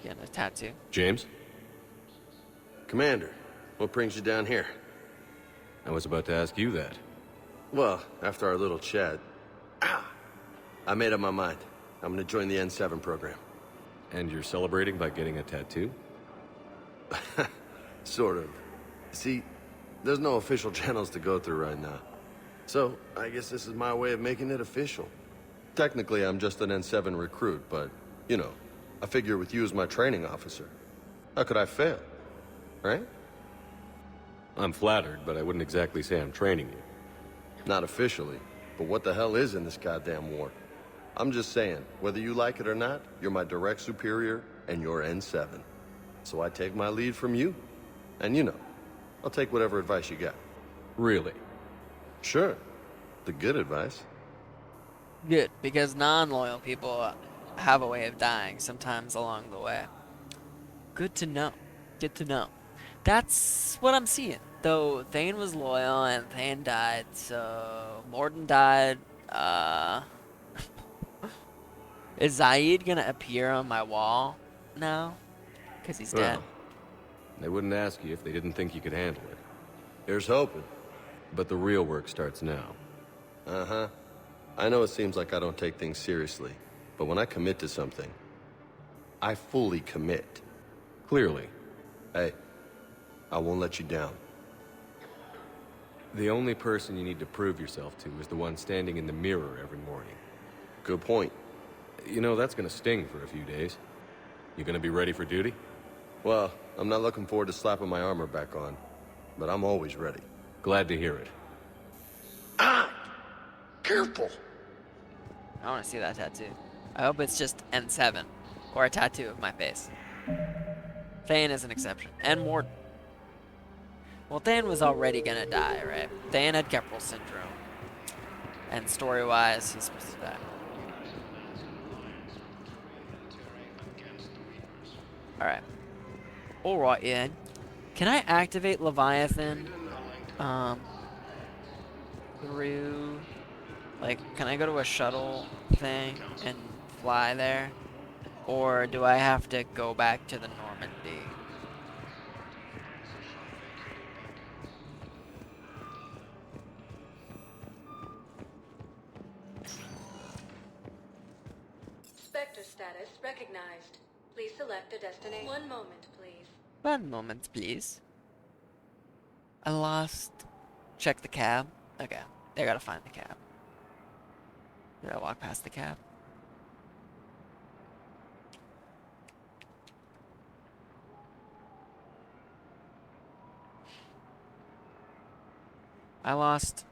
Getting a tattoo. James? Commander, what brings you down here? I was about to ask you that. Well, after our little chat, I made up my mind. I'm gonna join the N7 program. And you're celebrating by getting a tattoo? Sort of. See, there's no official channels to go through right now. So, I guess this is my way of making it official. Technically, I'm just an N7 recruit, but, you know, I figure with you as my training officer, how could I fail? Right? I'm flattered, but I wouldn't exactly say I'm training you. Not officially, but what the hell is in this goddamn war? I'm just saying, whether you like it or not, you're my direct superior, and you're N7. So I take my lead from you. And you know, I'll take whatever advice you got. Really? Sure. The good advice. Good, because non-loyal people have a way of dying sometimes along the way. Good to know. Good to know. That's what I'm seeing. Though Thane was loyal and Thane died, so Morden died. Is Zaid gonna appear on my wall now? Because he's dead. Well, they wouldn't ask you if they didn't think you could handle it. Here's hoping. But the real work starts now. Uh-huh. I know it seems like I don't take things seriously, but when I commit to something, I fully commit. Clearly. Hey, I won't let you down. The only person you need to prove yourself to is the one standing in the mirror every morning. Good point. You know, that's gonna sting for a few days. You gonna be ready for duty? Well, I'm not looking forward to slapping my armor back on, but I'm always ready. Glad to hear it. Careful! I want to see that tattoo. I hope it's just N7, or a tattoo of my face. Thane is an exception, and Morden. Well, Thane was already gonna die, right? Thane had Keppel syndrome, and story-wise, he's supposed to die. Alright. Alright, Ian. Can I activate Leviathan, through, like, can I go to a shuttle thing and fly there? Or do I have to go back to the Normandy? Spectre status recognized. Please select a destination. One moment, please. 1 moment, please. I lost. Check the cab. Okay, I gotta find the cab. Did I walk past the cab? I lost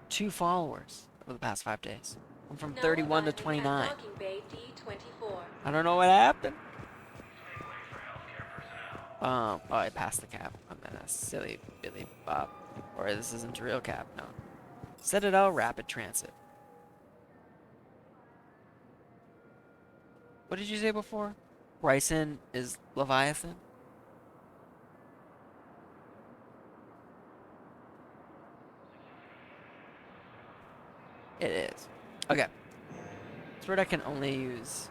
2 followers over the past 5 days. I'm from 31 to 29. I don't know what happened. Oh, I passed the cab. I'm in a silly Billy Bob. Or this isn't a real cab, no. Citadel Rapid Transit. What did you say before? Bryson is Leviathan? It is. Okay. This word I can only use.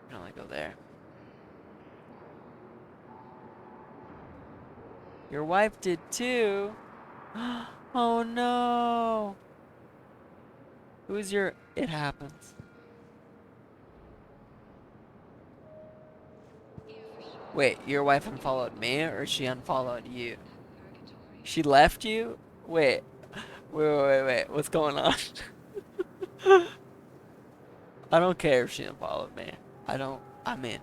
I can only go there. Your wife did too. Oh no. Who's your... It happens. Wait, your wife unfollowed me or she unfollowed you? She left you? Wait. Wait. What's going on? I don't care if she unfollowed me. I mean.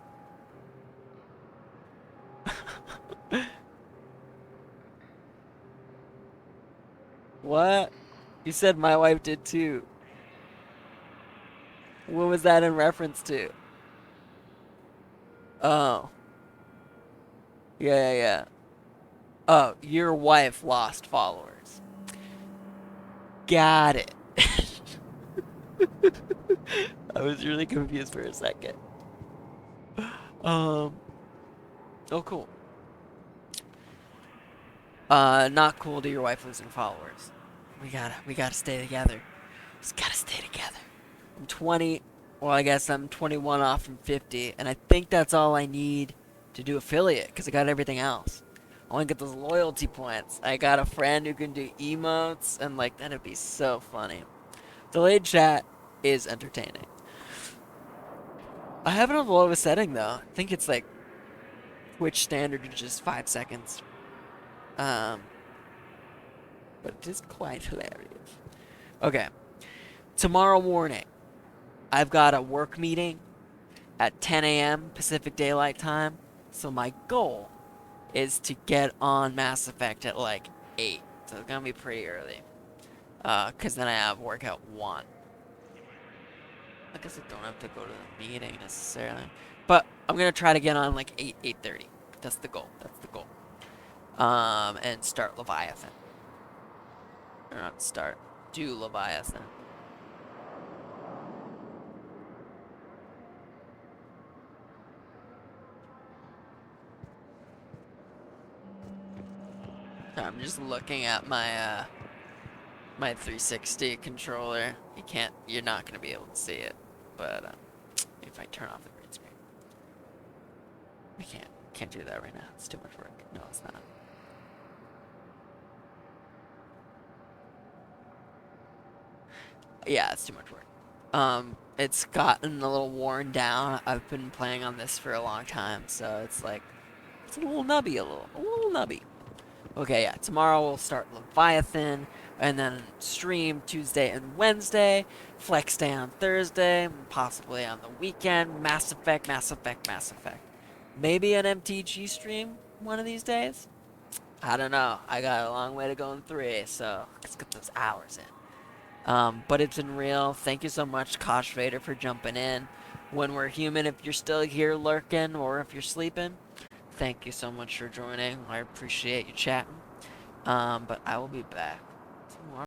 What? You said my wife did too. What was that in reference to? Oh. Yeah. Oh, your wife lost followers. Got it. I was really confused for a second. Oh, cool. Not cool to your wife losing followers. We gotta stay together. Just gotta stay together. I'm 20, well, I guess I'm 21 off from 50, and I think that's all I need to do affiliate, because I got everything else. I want to get those loyalty points. I got a friend who can do emotes, and, like, that'd be so funny. Delayed chat is entertaining. I have it on the lowest setting, though. I think it's, like, Twitch standard is just 5 seconds. But it is quite hilarious. Okay. Tomorrow morning, I've got a work meeting at 10 a.m. Pacific Daylight Time. So my goal is to get on Mass Effect at like 8. So it's going to be pretty early. Because then I have work at 1. I guess I don't have to go to the meeting necessarily. But I'm going to try to get on like 8:30. That's the goal. And start Leviathan. Or not start. Do Leviathan. I'm just looking at my my 360 controller. You're not gonna be able to see it, but if I turn off the green screen, we can't do that right now. It's too much work. No, it's not. Yeah, it's too much work. It's gotten a little worn down. I've been playing on this for a long time, so it's like it's a little nubby, a little nubby. Okay, yeah, tomorrow we'll start Leviathan, and then stream Tuesday and Wednesday, Flex Day on Thursday, possibly on the weekend, Mass Effect. Maybe an MTG stream one of these days? I don't know. I got a long way to go in 3, so let's get those hours in. But it's been real. Thank you so much, Kosh Vader, for jumping in. When we're human, if you're still here lurking, or if you're sleeping, thank you so much for joining. I appreciate you chatting. But I will be back.